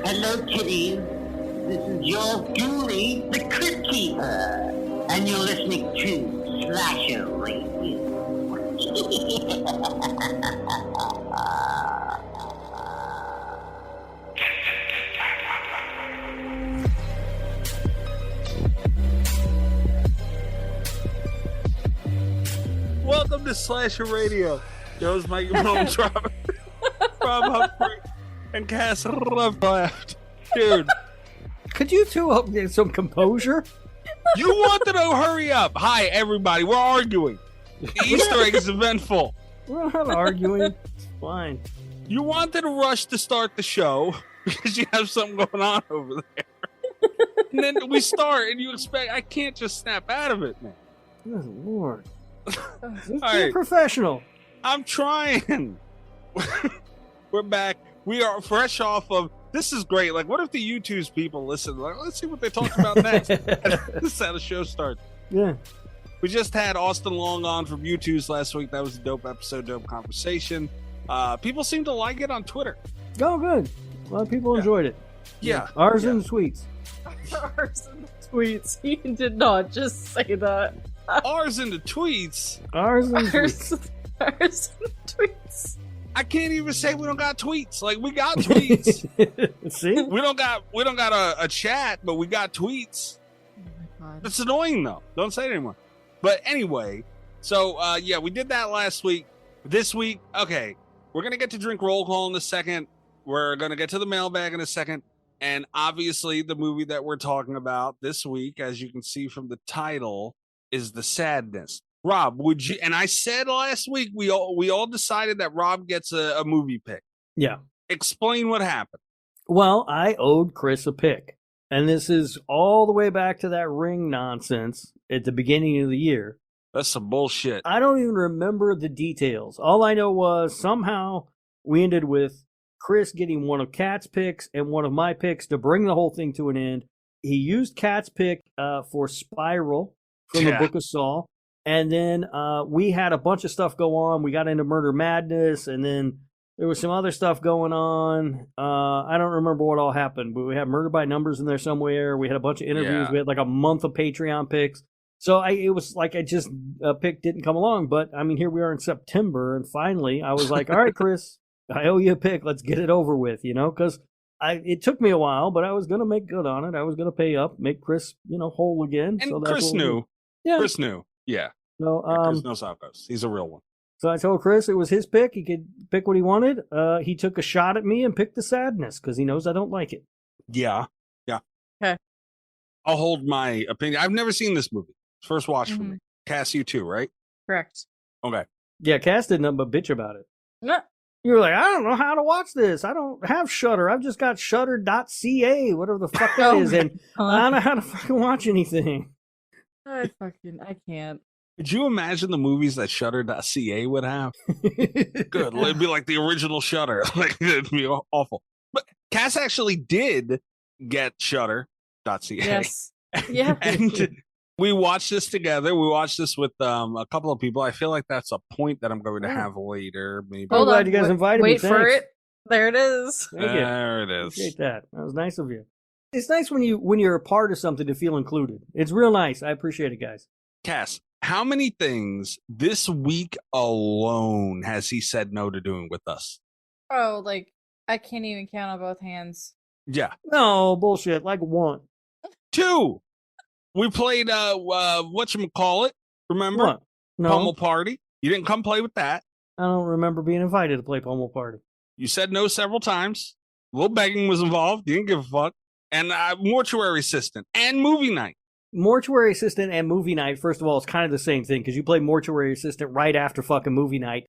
Hello, kitties. This is your Julie, the Crypt Keeper, and you're listening to Slasher Radio. Welcome to Slasher Radio. Joe's microphone dropping. Rob Humphrey and Cass left. Dude. Could you two get some composure? You wanted to hurry up. Hi, everybody. We're arguing. The Easter egg is eventful. We're not arguing. It's fine. You wanted to rush to start the show because you have something going on over there. And then we start and you expect, I can't just snap out of it, man. Good Lord. Be right. Professional. I'm trying. We're back. We are fresh off of, this is great. Like, what if the YouTube's people listen? Like, let's see what they talk about next. This is how the show starts. Yeah. We just had Austin Long on from YouTube's last week. That was a dope episode, dope conversation. People seem to like it on Twitter. Oh, good. A lot of people enjoyed it. Yeah. Ours and tweets. Ours and tweets. He did not just say that. Ours in the tweets. Ours and tweets. Ours and tweets. I can't even say we don't got tweets. Like, we got tweets. See? We don't got a chat, but we got tweets. Oh my God. It's annoying though. Don't say it anymore. But anyway, so yeah, we did that last week. This week, okay, we're gonna get to drink roll call in a second. We're gonna get to the mailbag in a second, and obviously the movie that we're talking about this week, as you can see from the title, is The Sadness. Rob, would you? And I said last week we all decided that Rob gets a movie pick. Yeah. Explain what happened. Well, I owed Chris a pick. And this is all the way back to that Ring nonsense at the beginning of the year. That's some bullshit. I don't even remember the details. All I know was somehow we ended with Chris getting one of Kat's picks and one of my picks to bring the whole thing to an end. He used Kat's pick for Spiral from the Book of Saw. And then we had a bunch of stuff go on. We got into Murder Madness, and then there was some other stuff going on. I don't remember what all happened, but we had Murder by Numbers in there somewhere. We had a bunch of interviews. Yeah. We had like a month of Patreon picks. So it was like I just pick didn't come along. But I mean, here we are in September, and finally I was like, all right, Chris, I owe you a pick. Let's get it over with, because it took me a while, but I was going to make good on it. I was going to pay up, make Chris, whole again. And so that's Chris knew. Yeah. Chris knew. Yeah. So, Chris knows how it goes. He's a real one. So I told Chris it was his pick. He could pick what he wanted. He took a shot at me and picked The Sadness because he knows I don't like it. Yeah. Yeah. Okay. I'll hold my opinion. I've never seen this movie. First watch for me. Cass, you too, right? Correct. Okay. Yeah, Cass did nothing but bitch about it. No. You were like, I don't know how to watch this. I don't have Shudder. I've just got Shudder.ca, whatever the fuck that is, and I don't know how to fucking watch anything. I can't. Could you imagine the movies that Shudder.ca would have? Good. It'd be like the original Shudder. Like, it'd be awful. But Cass actually did get Shudder.ca. Yes. Yeah. And we watched this together. We watched this with a couple of people. I feel like that's a point that I'm going to have later. Maybe. I'm glad you guys invited me. Wait for it. There it is. Thank you. There it is. Appreciate that. That was nice of you. It's nice when you're a part of something to feel included. It's real nice. I appreciate it, guys. Cass, how many things this week alone has he said no to doing with us? Oh, like, I can't even count on both hands. Yeah. No, bullshit. Like one. 2. We played whatchamacallit, remember? What? No. Pummel Party. You didn't come play with that. I don't remember being invited to play Pummel Party. You said no several times. A little begging was involved. You didn't give a fuck. And Mortuary Assistant and Movie Night. Mortuary Assistant and Movie Night, first of all, it's kind of the same thing because you play Mortuary Assistant right after fucking Movie Night.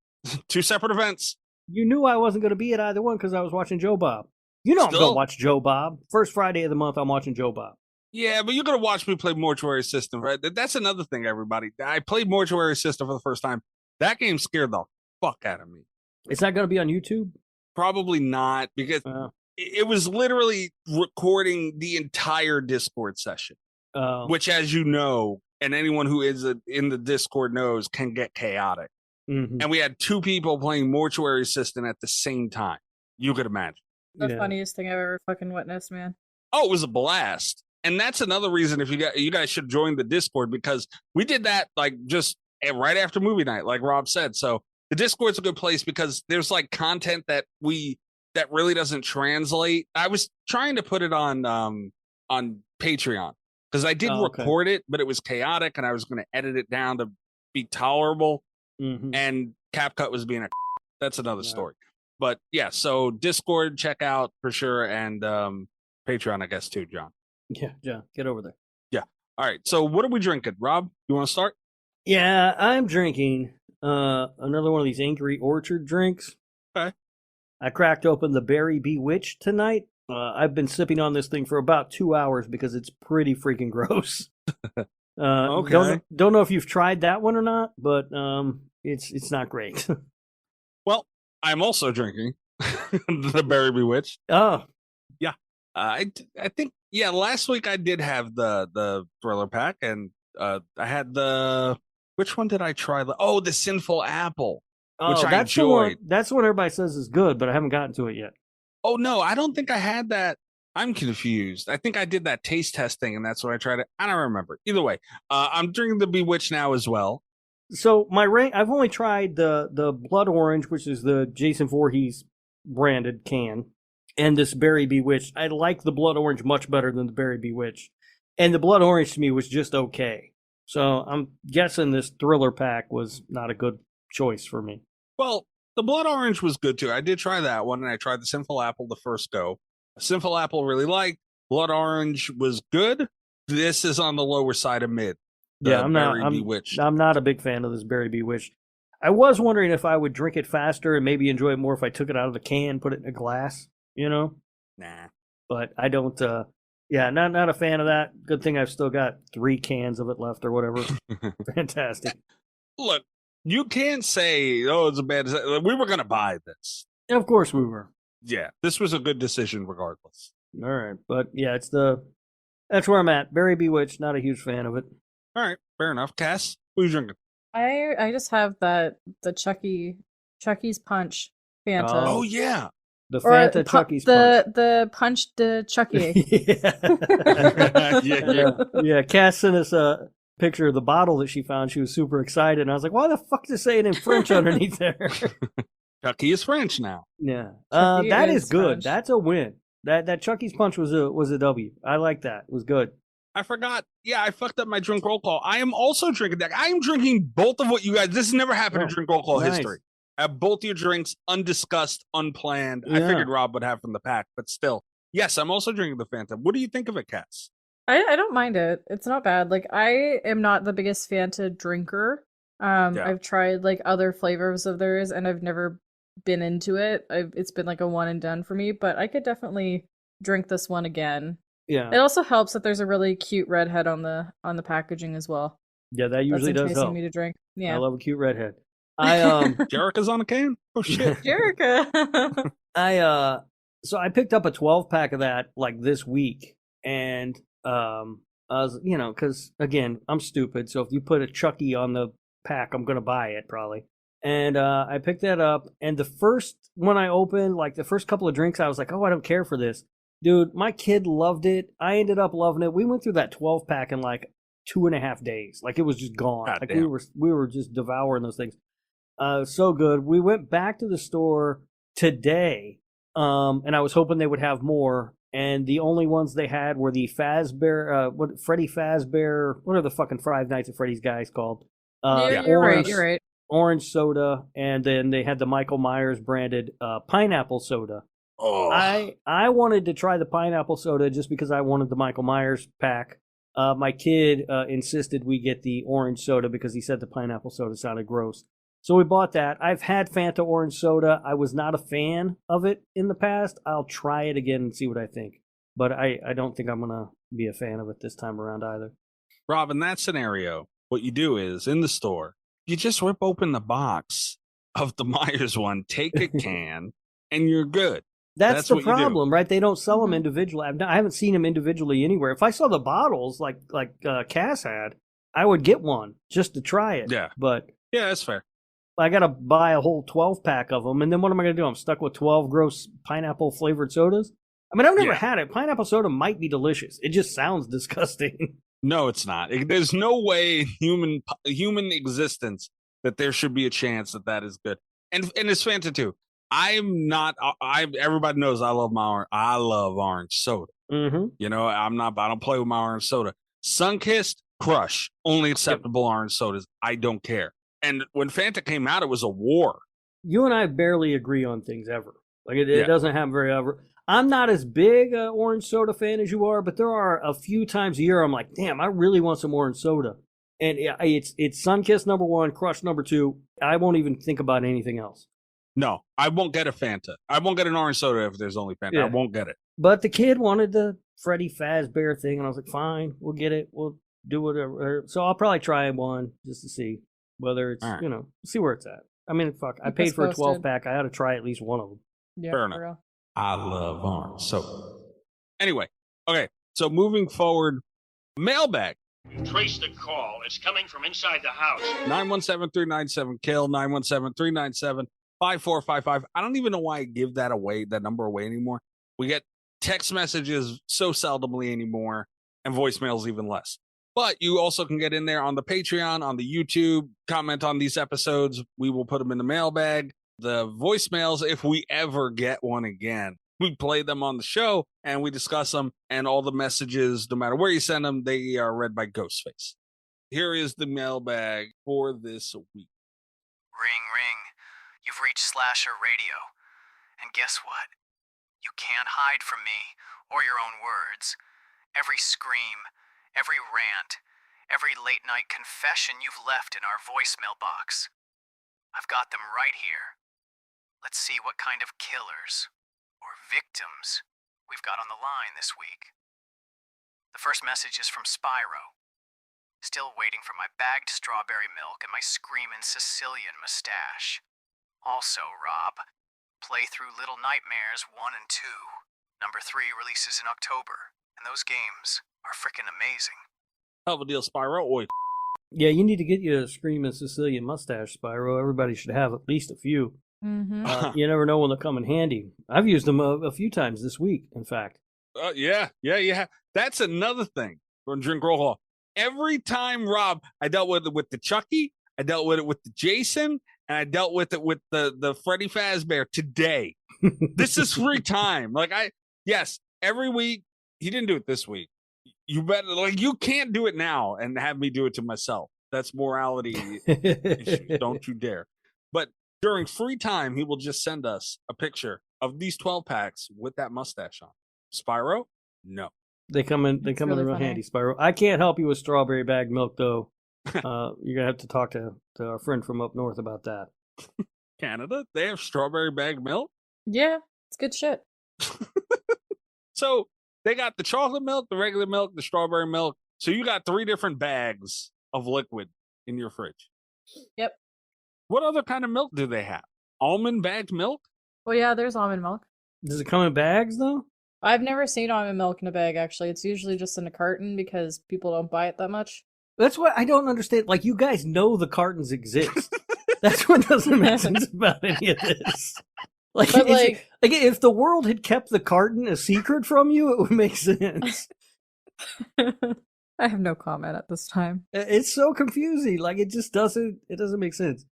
2 separate events. You knew I wasn't going to be at either one because I was watching Joe Bob. You know I'm going to watch Joe Bob. First Friday of the month, I'm watching Joe Bob. Yeah, but you're going to watch me play Mortuary Assistant, right? That's another thing, everybody. I played Mortuary Assistant for the first time. That game scared the fuck out of me. It's not going to be on YouTube? Probably not, because it was literally recording the entire Discord session. Which, as you know, and anyone who is in the Discord knows, can get chaotic. Mm-hmm. And we had 2 people playing Mortuary Assistant at the same time. You could imagine. The funniest thing I've ever fucking witnessed, man. Oh, it was a blast. And that's another reason if you guys should join the Discord, because we did that like just right after movie night, like Rob said. So the Discord's a good place because there's like content that really doesn't translate. I was trying to put it on Patreon because I did record it, but it was chaotic and I was going to edit it down to be tolerable. Mm-hmm. And CapCut was being that's another story. But yeah, so Discord, check out for sure, and Patreon, I guess, too, John. Yeah, John, get over there. Yeah. All right. So what are we drinking? Rob, you want to start? Yeah, I'm drinking another one of these Angry Orchard drinks. Okay. I cracked open the Berry Bewitched tonight. I've been sipping on this thing for about 2 hours because it's pretty freaking gross. Okay. Don't know if you've tried that one or not, but it's not great. Well, I'm also drinking the Berry Bewitched. Oh. Yeah. I think, last week I did have the Thriller Pack, and I had which one did I try? The Sinful Apple, which I enjoyed. That's the one everybody says is good, but I haven't gotten to it yet. Oh, no, I don't think I had that. I'm confused. I think I did that taste testing, and that's when I tried it. I don't remember. Either way, I'm drinking the Bewitched now as well. So I've only tried the Blood Orange, which is the Jason Voorhees branded can, and this Berry Bewitched. I like the Blood Orange much better than the Berry Bewitched, and the Blood Orange to me was just okay. So I'm guessing this Thriller Pack was not a good choice for me. Well, the Blood Orange was good too. I did try that one, and I tried the Sinful Apple the first go. Sinful Apple really liked. Blood Orange was good. This is on the lower side of mid. I'm not a big fan of this Berry Bewitched. I was wondering if I would drink it faster and maybe enjoy it more if I took it out of the can, put it in a glass, Nah. But I don't, not a fan of that. Good thing I've still got 3 cans of it left or whatever. Fantastic. Look, you can't say, it's a bad decision. We were going to buy this. Of course we were. Yeah, this was a good decision regardless. All right. But yeah, that's where I'm at. Berry Bewitched, not a huge fan of it. All right, fair enough. Cass, what are you drinking? I just have the Chucky's Punch Fanta. Oh yeah, the Fanta Chucky's Punch. The punched Chucky. yeah. Cass sent us a picture of the bottle that she found. She was super excited, and I was like, "Why the fuck is it saying in French underneath there?" Chucky is French now. Yeah, that is good. French. That's a win. That Chucky's Punch was a W. I like that. It was good. I forgot. Yeah, I fucked up my drink roll call. I am also drinking that. I am drinking both of what you guys. This has never happened in drink roll call history. I have both your drinks undiscussed, unplanned. I figured Rob would have from the pack, but still, yes, I'm also drinking the Fanta. What do you think of it, Cass? I don't mind it. It's not bad. Like, I am not the biggest Fanta drinker. I've tried like other flavors of theirs, and I've never been into it. It's been like a one and done for me. But I could definitely drink this one again. Yeah. It also helps that there's a really cute redhead on the packaging as well. Yeah, that usually does help. Me to drink. Yeah. I love a cute redhead. Jerica's on a can? Oh shit. Jerica. So I picked up a 12-pack of that like this week, and I was, because again, I'm stupid. So if you put a Chucky on the pack, I'm gonna buy it probably. And I picked that up, and the first one I opened, like the first couple of drinks, I was like, oh, I don't care for this. Dude, my kid loved it. I ended up loving it. We went through that 12-pack in like 2.5 days. Like it was just gone. God like damn. we were just devouring those things. So good. We went back to the store today, and I was hoping they would have more. And the only ones they had were the Fazbear, Freddy Fazbear. What are the fucking Five Nights at Freddy's guys called? You're right. Orange soda, and then they had the Michael Myers branded pineapple soda. Oh. I wanted to try the pineapple soda just because I wanted the Michael Myers pack. My kid insisted we get the orange soda because he said the pineapple soda sounded gross. So we bought that. I've had Fanta orange soda. I was not a fan of it in the past. I'll try it again and see what I think. But I don't think I'm going to be a fan of it this time around either. Rob, in that scenario, what you do is in the store, you just rip open the box of the Myers one, take a can, and you're good. That's the problem, right? They don't sell them individually. I haven't seen them individually anywhere. If I saw the bottles like Cass had, I would get one just to try it. Yeah. But yeah, that's fair. I got to buy a whole 12-pack of them, and then what am I going to do? I'm stuck with 12 gross pineapple-flavored sodas? I mean, I've never had it. Pineapple soda might be delicious. It just sounds disgusting. No, it's not. There's no way in human existence that there should be a chance that is good. And it's Fanta too. I'm not. Everybody knows I love orange soda. Mm-hmm. You know, I don't play with my orange soda. Sunkissed, crush, only acceptable orange sodas. I don't care. And when Fanta came out, it was a war. You and I barely agree on things ever. Like it doesn't happen very ever. I'm not as big an orange soda fan as you are, but there are a few times a year I'm like, damn, I really want some orange soda. And it's Sunkissed number 1, Crush number 2. I won't even think about anything else. No, I won't get a Fanta. I won't get an orange soda if there's only Fanta. Yeah. I won't get it. But the kid wanted the Freddy Fazbear thing, and I was like, fine, we'll get it. We'll do whatever. So I'll probably try one just to see whether it's, see where it's at. I mean, fuck, I paid for a 12-pack. I ought to try at least one of them. Yeah, fair enough. I love orange soda. Anyway, okay, so moving forward, Mailbag. Trace the call. It's coming from inside the house. 917-397-KILL, 917-397-5455. I don't even know why I give that number away anymore. We get text messages so seldomly anymore, and voicemails even less. But you also can get in there on the Patreon, on the YouTube, comment on these episodes. We will put them in the mailbag. The voicemails, if we ever get one again, we play them on the show and we discuss them, and all the messages, no matter where you send them, they are read by Ghostface. Here is the mailbag for this week. Ring, ring. You've reached Slasher Radio. And guess what? You can't hide from me or your own words. Every scream, every rant, every late-night confession you've left in our voicemail box. I've got them right here. Let's see what kind of killers or victims we've got on the line this week. The first message is from Spyro. Still waiting for my bagged strawberry milk and my screamin' Sicilian mustache. Also, Rob, play through Little Nightmares 1 and 2. Number 3 releases in October, and those games are frickin' amazing. Hell of a deal, Spyro. Oi. Yeah, you need to get you a screaming Sicilian mustache, Spyro. Everybody should have at least a few. Mm-hmm. You never know when they'll come in handy. I've used them a few times this week, in fact. Yeah. That's another thing from Drink Roll Hall. Every time, Rob, I dealt with it with the Chucky, I dealt with it with the Jason, and I dealt with it with the Freddy Fazbear today. This is free time. Every week. He didn't do it this week. You better, you can't do it now and have me do it to myself. That's morality issues. Don't you dare. But during free time, he will just send us a picture of these 12 packs with that mustache on. Spyro? No. They come in real handy, Spyro. I can't help you with strawberry bagged milk, though. You're going to have to talk to our friend from up north about that. Canada? They have strawberry bagged milk? Yeah, it's good shit. So they got the chocolate milk, the regular milk, the strawberry milk. So you got 3 different bags of liquid in your fridge. Yep. What other kind of milk do they have? Almond bagged milk? Well, yeah, there's almond milk. Does it come in bags, though? I've never seen almond milk in a bag, actually. It's usually just in a carton because people don't buy it that much. That's what I don't understand. Like, you guys know the cartons exist. That's what doesn't make sense about any of this. If the world had kept the carton a secret from you, it would make sense. I have no comment at this time. It's so confusing. Like, it just doesn't make sense.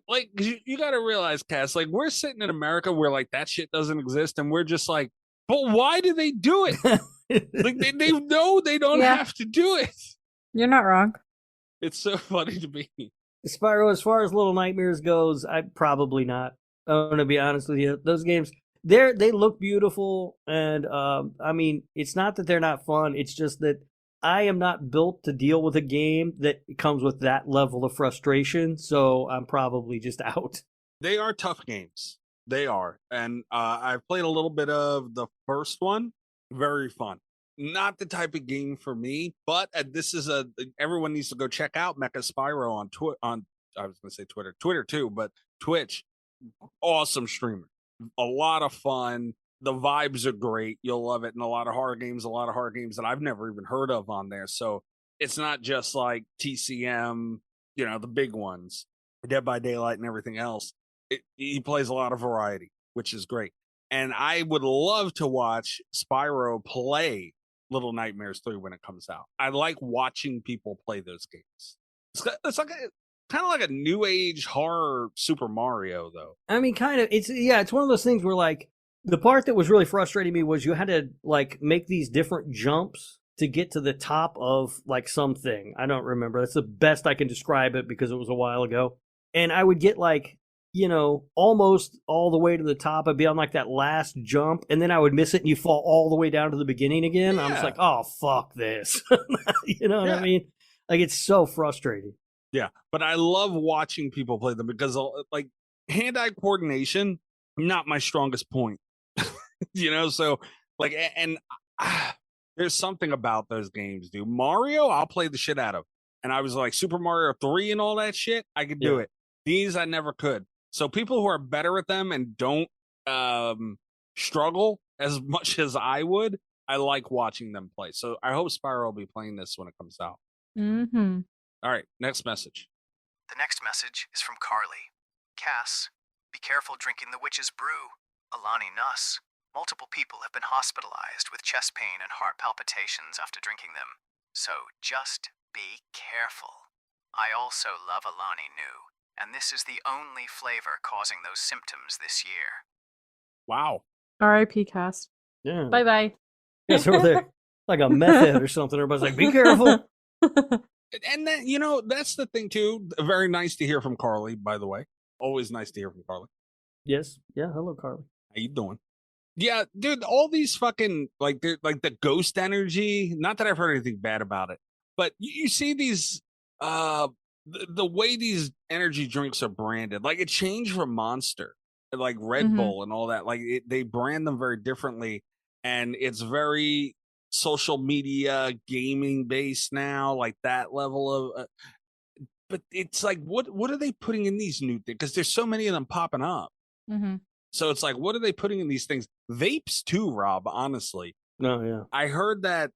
Like, you got to realize, Cass, like, we're sitting in America where, like, that shit doesn't exist, and we're just like, but why do they do it? Like, they know they don't have to do it. You're not wrong. It's so funny to me. Spyro, as far as Little Nightmares goes, I'd probably not. I'm going to be honest with you. Those games, they look beautiful, and, I mean, it's not that they're not fun. It's just that I am not built to deal with a game that comes with that level of frustration, so I'm probably just out. They are tough games. They are. And I've played a little bit of the first one. Very fun. Not the type of game for me, but this is everyone needs to go check out Mecha Spyro on I was going to say Twitter too, but Twitch. Awesome streamer. A lot of fun. The vibes are great. You'll love it. And a lot of horror games that I've never even heard of on there. So it's not just like TCM, the big ones. Dead by Daylight and everything else. He plays a lot of variety, which is great. And I would love to watch Spyro play Little Nightmares 3 when it comes out. I like watching people play those games. It's like kind of like a new age horror Super Mario, though. I mean, kind of. It's one of those things where, like, the part that was really frustrating me was you had to, like, make these different jumps to get to the top of, like, something. I don't remember. That's the best I can describe it because it was a while ago. And I would get, like, you know, almost all the way to the top. I'd be on, like, that last jump, and then I would miss it, and you fall all the way down to the beginning again. Yeah. I'm just like, oh, fuck this. You know what I mean? Like, it's so frustrating. Yeah, but I love watching people play them because, like, hand-eye coordination, not my strongest point. You know, so, like, and there's something about those games, dude. Mario, I'll play the shit out of. And I was like, Super Mario 3 and all that shit, I could do it. These, I never could. So people who are better at them and don't struggle as much as I would, I like watching them play. So I hope Spyro will be playing this when it comes out. Mm-hmm. All right, next message. The next message is from Carly. Cass, be careful drinking the witch's brew. Alani Nuss. Multiple people have been hospitalized with chest pain and heart palpitations after drinking them. So just be careful. I also love Alani Nu, and this is the only flavor causing those symptoms this year. Wow. R.I.P. Cast. Yeah. Bye-bye. Yes, over there, like a meth head or something. Everybody's like, be careful. And then, you know, that's the thing, too. Very nice to hear from Carly, by the way. Always nice to hear from Carly. Yes. Yeah. Hello, Carly. How you doing? Yeah, dude, all these fucking, like the ghost energy, not that I've heard anything bad about it, but you see these, the way these energy drinks are branded, like it changed from Monster, like Red Bull and all that. Like they brand them very differently, and it's very social media gaming based now, like that level of, but it's like, what are they putting in these new things? Because there's so many of them popping up. Mm-hmm. So it's like, what are they putting in these things? Vapes too, Rob, honestly. No, yeah. I heard that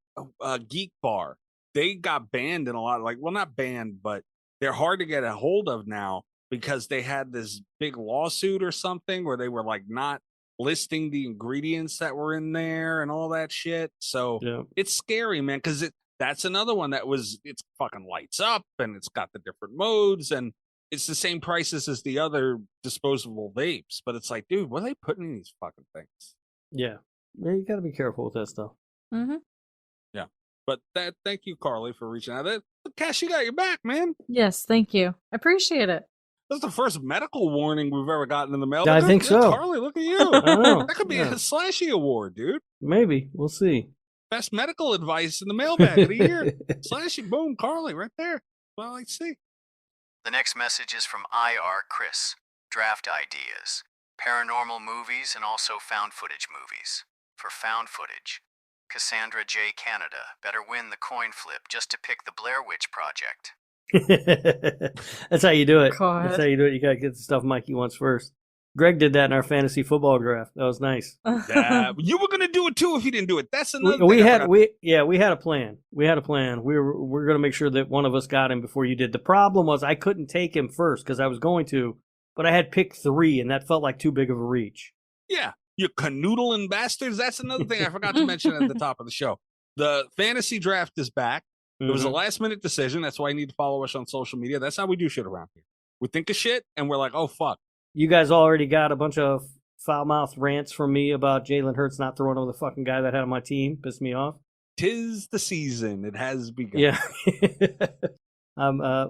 Geek Bar, they got banned in a lot, like, well, not banned, but they're hard to get a hold of now because they had this big lawsuit or something where they were like not listing the ingredients that were in there and all that shit. So it's scary, man, because that's another one that it's fucking lights up and it's got the different modes and it's the same prices as the other disposable vapes, but it's like, dude, what are they putting in these fucking things? Yeah. Yeah, you got to be careful with that stuff. Mm-hmm. Yeah. But thank you, Carly, for reaching out. Cash, you got your back, man. Yes, thank you. I appreciate it. That's the first medical warning we've ever gotten in the mail. I think so. Carly, look at you. I know. That could be a Slashy Award, dude. Maybe. We'll see. Best medical advice in the mailbag of the year. Slashy, boom, Carly, right there. Well, let's see. The next message is from IR Chris. Draft ideas. Paranormal movies and also found footage movies. For found footage, Cassandra J. Canada better win the coin flip just to pick the Blair Witch Project. That's how you do it. God. That's how you do it. You got to get the stuff Mikey wants first. Greg did that in our fantasy football draft. That was nice. You were gonna do it too if you didn't do it. That's another we thing. We had a plan. We had a plan. We're gonna make sure that one of us got him before you did. The problem was I couldn't take him first because I was going to, but I had picked 3 and that felt like too big of a reach. Yeah, you canoodling bastards. That's another thing I forgot to mention at the top of the show. The fantasy draft is back. It was a last minute decision. That's why you need to follow us on social media. That's how we do shit around here. We think of shit and we're like, oh fuck. You guys already got a bunch of foul-mouthed rants from me about Jalen Hurts not throwing over the fucking guy that had on my team. Pissed me off. 'Tis the season. It has begun. Yeah.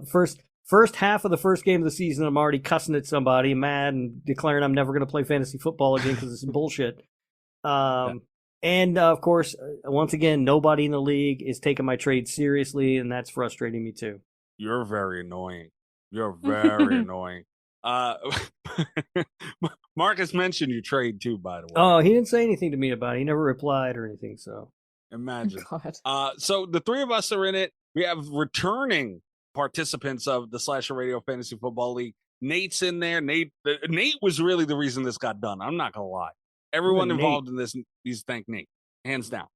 First half of the first game of the season, I'm already cussing at somebody, mad, and declaring I'm never going to play fantasy football again because it's bullshit. And, of course, once again, nobody in the league is taking my trade seriously, and that's frustrating me too. You're very annoying. You're very annoying. Marcus mentioned your trade too, by the way. Oh, he didn't say anything to me about it. He never replied or anything, so. Imagine. God. So the 3 of us are in it. We have returning participants of the Slasher Radio Fantasy Football League. Nate's in there. Nate was really the reason this got done. I'm not gonna lie. Everyone involved in this needs to thank Nate, hands down.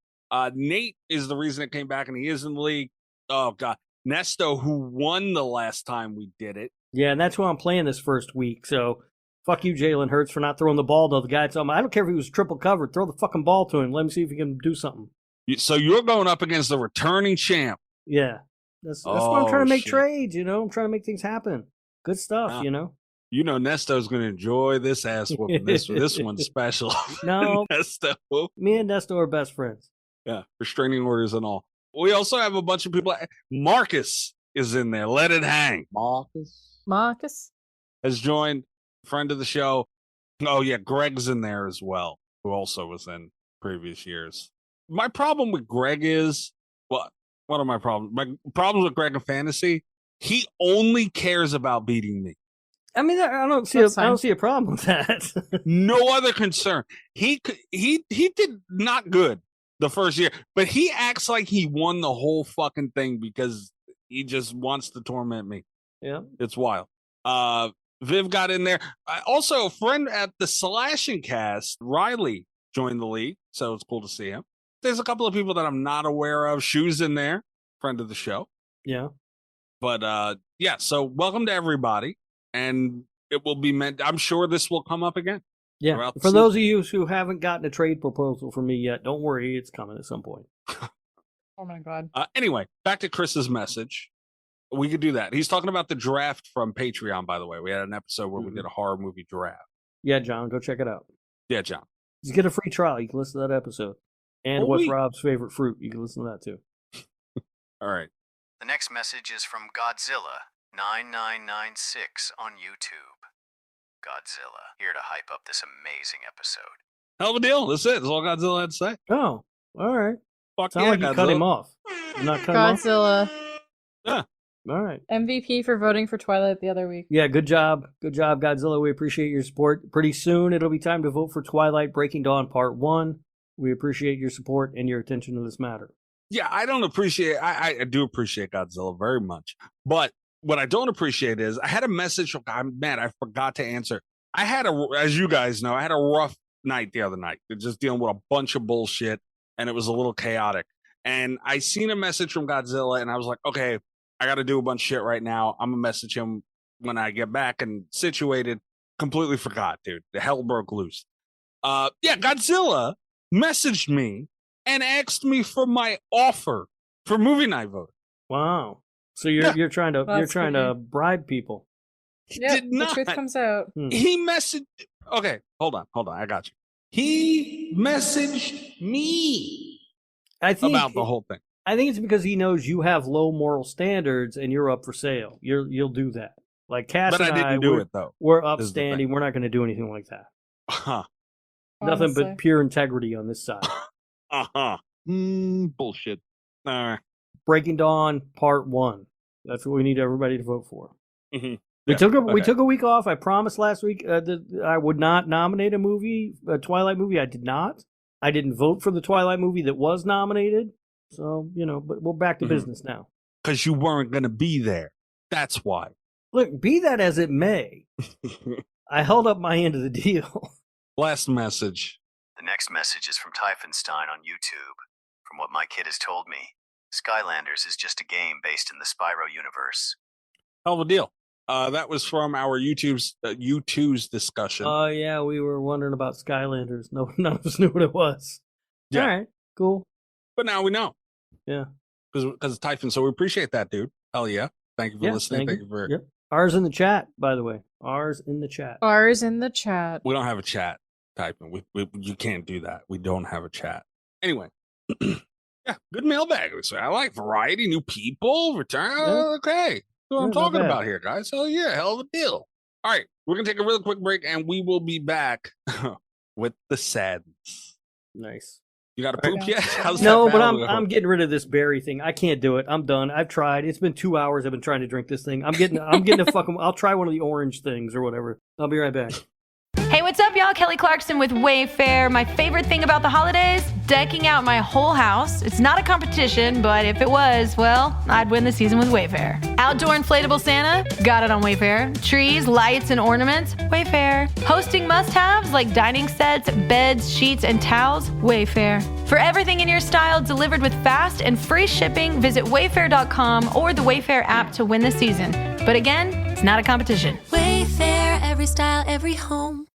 Nate is the reason it came back, and he is in the league. Oh God, Nesto, who won the last time we did it, Yeah, and that's who I'm playing this first week. So fuck you, Jalen Hurts, for not throwing the ball to the guy. So I don't care if he was triple covered. Throw the fucking ball to him. Let me see if he can do something. So you're going up against the returning champ. Yeah. That's why I'm trying to make trades, I'm trying to make things happen. Good stuff, You know Nesto's going to enjoy this ass whooping. This one's special. No. Nesto. Me and Nesto are best friends. Yeah, restraining orders and all. We also have a bunch of people. Marcus is in there. Let it hang. Marcus has joined, friend of the show. Oh, yeah, Greg's in there as well, who also was in previous years. My problem with Greg is, what are my problems? My problems with Greg in fantasy, he only cares about beating me. I mean, I don't see a problem with that. No other concern. He did not good the first year, but he acts like he won the whole fucking thing because he just wants to torment me. Yeah, it's wild. Viv got in there. Also, a friend at the Slashing Cast, Riley, joined the league, so it's cool to see him. There's a couple of people that I'm not aware of. Shoes in there, friend of the show. Yeah. But yeah, so welcome to everybody. And it will be meant, I'm sure this will come up again. Yeah. For those of you who haven't gotten a trade proposal from me yet, don't worry, it's coming at some point. Oh my God. Anyway, back to Chris's message. We could do that. He's talking about the draft from Patreon, by the way. We had an episode where we did a horror movie draft. Yeah, John, go check it out. Yeah, John. Just get a free trial. You can listen to that episode. And what's Rob's favorite fruit? You can listen to that too. All right. The next message is from Godzilla 9996 on YouTube. Godzilla, here to hype up this amazing episode. Hell of a deal. That's it. That's all Godzilla had to say. Oh, all right. Fuck Sound yeah, like you Godzilla. cut him off. You're not cutting Godzilla. Off? Yeah. All right. MVP for voting for Twilight the other week. Yeah, good job. Good job, Godzilla. We appreciate your support. Pretty soon, it'll be time to vote for Twilight Breaking Dawn Part 1. We appreciate your support and your attention to this matter. Yeah, I don't appreciate, I do appreciate Godzilla very much. But what I don't appreciate is I had a message from, man, I forgot to answer. As you guys know, I had a rough night the other night. Just dealing with a bunch of bullshit, and it was a little chaotic. And I seen a message from Godzilla, and I was like, okay, I got to do a bunch of shit right now. I'm going to message him when I get back and situated. Completely forgot, dude. The hell broke loose. Yeah, Godzilla messaged me and asked me for my offer for movie night voting. Wow. So you're trying to bribe people. Yeah, the truth comes out. He messaged. Okay, hold on. I got you. He messaged me about the whole thing. I think it's because he knows you have low moral standards and you're up for sale. You'll do that. Like Cass and I didn't do it though. We're upstanding. We're not going to do anything like that. Huh. Nothing but pure integrity on this side. Bullshit. Breaking Dawn Part 1. That's what we need everybody to vote for. Mm-hmm. We took a week off. I promised last week that I would not nominate a Twilight movie. I did not. I didn't vote for the Twilight movie that was nominated. So, but we're back to business now. Because you weren't going to be there. That's why. Look, be that as it may, I held up my end of the deal. Last message. The next message is from Typhonstein on YouTube. From what my kid has told me, Skylanders is just a game based in the Spyro universe. Hell of a deal. That was from our YouTube's discussion. Oh, yeah, we were wondering about Skylanders. None of us knew what it was. Yeah. All right, cool. But now we know. Yeah. Because it's Typhon, so we appreciate that, dude. Hell yeah. Thank you for listening. Thank you for... Yep. Ours in the chat, by the way. Ours in the chat. We don't have a chat, Typhon. You can't do that. We don't have a chat. Anyway. Yeah, good mailbag. I like variety, new people, return. Yeah. Okay. That's what I'm talking about here, guys. So yeah, hell of a deal. All right, we're going to take a really quick break, and we will be back with the sadness. Nice. You got to poop yet? No, but I'm getting rid of this berry thing. I can't do it. I'm done. I've tried. It's been 2 hours. I've been trying to drink this thing. I'm getting a fucking. I'll try one of the orange things or whatever. I'll be right back. Hey, what's up, y'all? Kelly Clarkson with Wayfair. My favorite thing about the holidays? decking out my whole house. It's not a competition, but if it was, well, I'd win the season with Wayfair. Outdoor inflatable Santa? Got it on Wayfair. Trees, lights, and ornaments? Wayfair. Hosting must-haves like dining sets, beds, sheets, and towels? Wayfair. For everything in your style delivered with fast and free shipping, visit wayfair.com or the Wayfair app to win the season. But again, it's not a competition. Wayfair, every style, every home.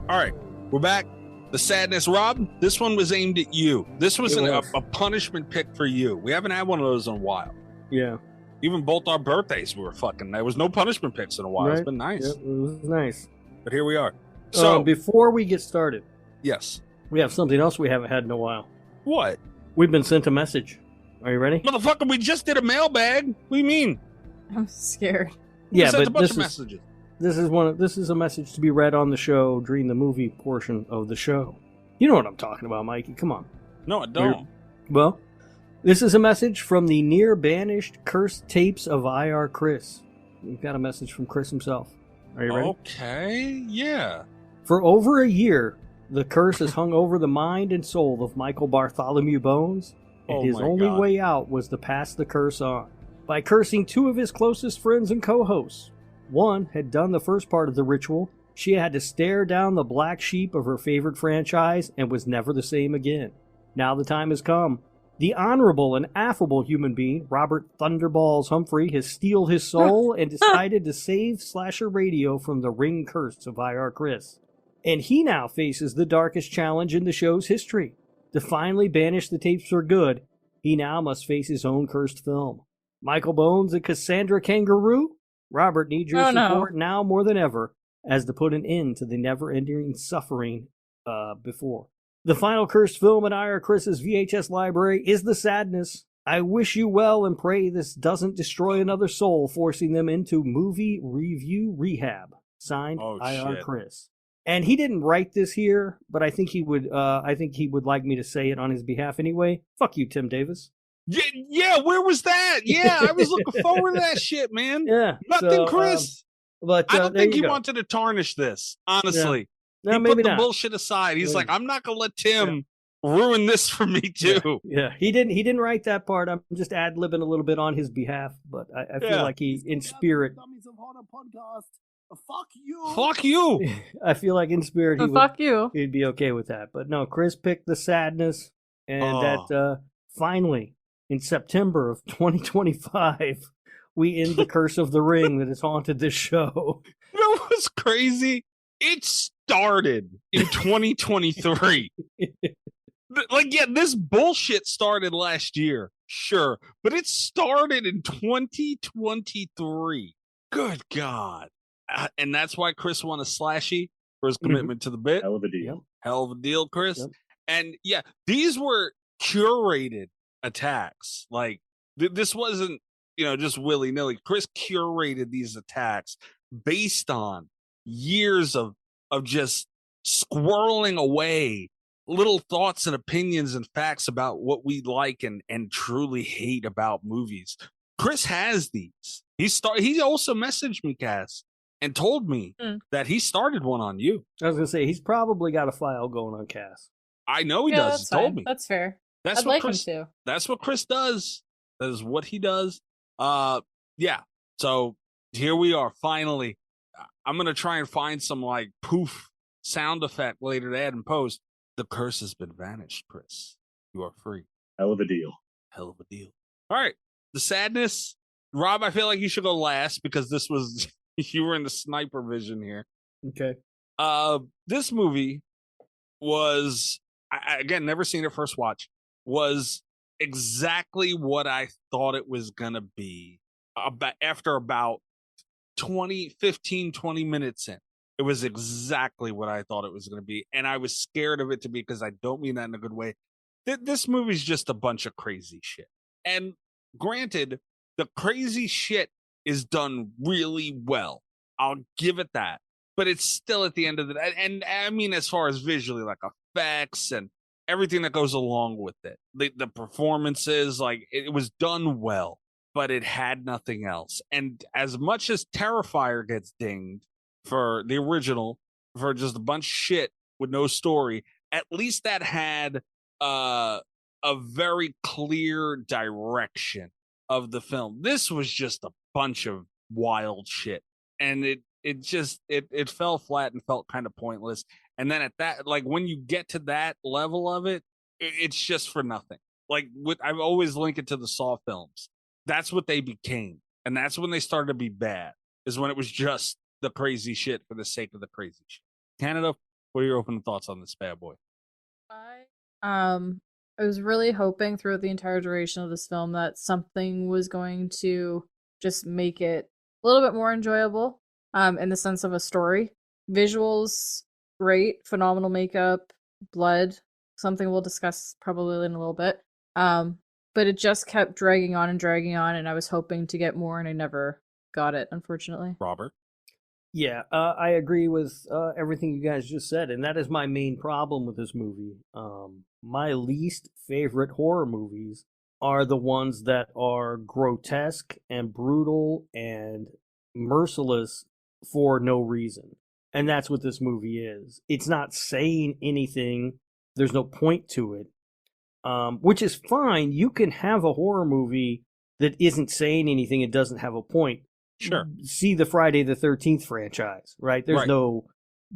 All right, we're back. The sadness, Rob, this one was aimed at you. This was a punishment pick for you. We haven't had one of those in a while. Yeah. Even both our birthdays, we were fucking. There was no punishment picks in a while. Right. It's been nice. Yep, it was nice. But here we are. So before we get started, yes, we have something else we haven't had in a while. What? We've been sent a message. Are you ready? Motherfucker, we just did a mailbag. What do you mean? I'm scared. Yeah, but a bunch of messages. This is a message to be read on the show during the movie portion of the show. You know what I'm talking about, Mikey. Come on. No, I don't. Well, this is a message from the near-banished cursed tapes of IR Chris. We've got a message from Chris himself. Are you ready? Okay, yeah. For over a year, the curse has hung over the mind and soul of Michael Bartholomew Bones, and his only way out was to pass the curse on. By cursing two of his closest friends and co-hosts. One had done the first part of the ritual. She had to stare down the black sheep of her favorite franchise and was never the same again. Now the time has come. The honorable and affable human being, Robert Thunderballs Humphrey, has steeled his soul and decided to save Slasher Radio from the ring curse of IR Chris. And he now faces the darkest challenge in the show's history. To finally banish the tapes for good, he now must face his own cursed film. Michael Bones and Cassandra Kangaroo? Robert needs your support now more than ever, as to put an end to the never-ending suffering before. The final cursed film in IR Chris's VHS library is The Sadness. I wish you well and pray this doesn't destroy another soul, forcing them into movie review rehab. Signed, IR Chris. And he didn't write this here, but I think he would. Like me to say it on his behalf anyway. Fuck you, Tim Davis. Yeah, where was that? Yeah, I was looking forward to that shit, man. Yeah. Nothing, Chris. But I don't think he wanted to tarnish this, honestly. Yeah. No, he put the bullshit aside. He's like, I'm not going to let Tim ruin this for me, too. Yeah. He didn't write that part. I'm just ad-libbing a little bit on his behalf, but I feel like he, in spirit... Fuck you. Fuck you. I feel like in spirit he'd be okay with that. But no, Chris picked The Sadness, and that finally... in September of 2025, we end the curse of the ring that has haunted this show. You know what's crazy? It started in 2023. This bullshit started last year, sure, but it started in 2023. Good God. And that's why Chris won a slashy for his commitment to the bit. Hell of a deal. Yep. Hell of a deal, Chris. Yep. And yeah, these were curated attacks. Like this wasn't just willy-nilly. Chris curated these attacks based on years of just squirreling away little thoughts and opinions and facts about what we like and truly hate about movies. Chris has these. He also messaged me, Cass, and told me that he started one on you. I was gonna say he's probably got a file going on Cass. I know he does. He told me. That's fair. That's I'd what like Chris, him to. That's what Chris does. That is what he does. Yeah. So here we are. Finally, I'm gonna try and find some like poof sound effect later to add and post. The curse has been vanished, Chris. You are free. Hell of a deal. Hell of a deal. All right. The sadness, Rob. I feel like you should go last because this was you were in the sniper vision here. Okay. This movie was again never seen it first watch. Was exactly what I thought it was gonna be after about 20 minutes in. It was exactly what I thought it was going to be. And I was scared of it to be, because I don't mean that in a good way. This movie's just a bunch of crazy shit. And granted, the crazy shit is done really well. I'll give it that. but it's still at the end of the day. And I mean, as far as visually, like effects and everything that goes along with it, the performances, like it was done well, but it had nothing else. And as much as Terrifier gets dinged for the original, for just a bunch of shit with no story, at least that had a very clear direction of the film. This was just a bunch of wild shit, and it fell flat and felt kind of pointless. And then at that, like when you get to that level of it's just for nothing. Like I've always linked it to the Saw films. That's what they became, and that's when they started to be bad. Is when it was just the crazy shit for the sake of the crazy shit. Canada, what are your opening thoughts on this bad boy? I was really hoping throughout the entire duration of this film that something was going to just make it a little bit more enjoyable, in the sense of a story. Visuals, great, phenomenal makeup, blood, something we'll discuss probably in a little bit. But it just kept dragging on, and I was hoping to get more, and I never got it, unfortunately. Robert? Yeah, I agree with everything you guys just said, and that is my main problem with this movie. My least favorite horror movies are the ones that are grotesque and brutal and merciless for no reason. And that's what this movie is. It's not saying anything. There's no point to it, which is fine. You can have a horror movie that isn't saying anything and doesn't have a point. Sure. See the Friday the 13th franchise, right? There's no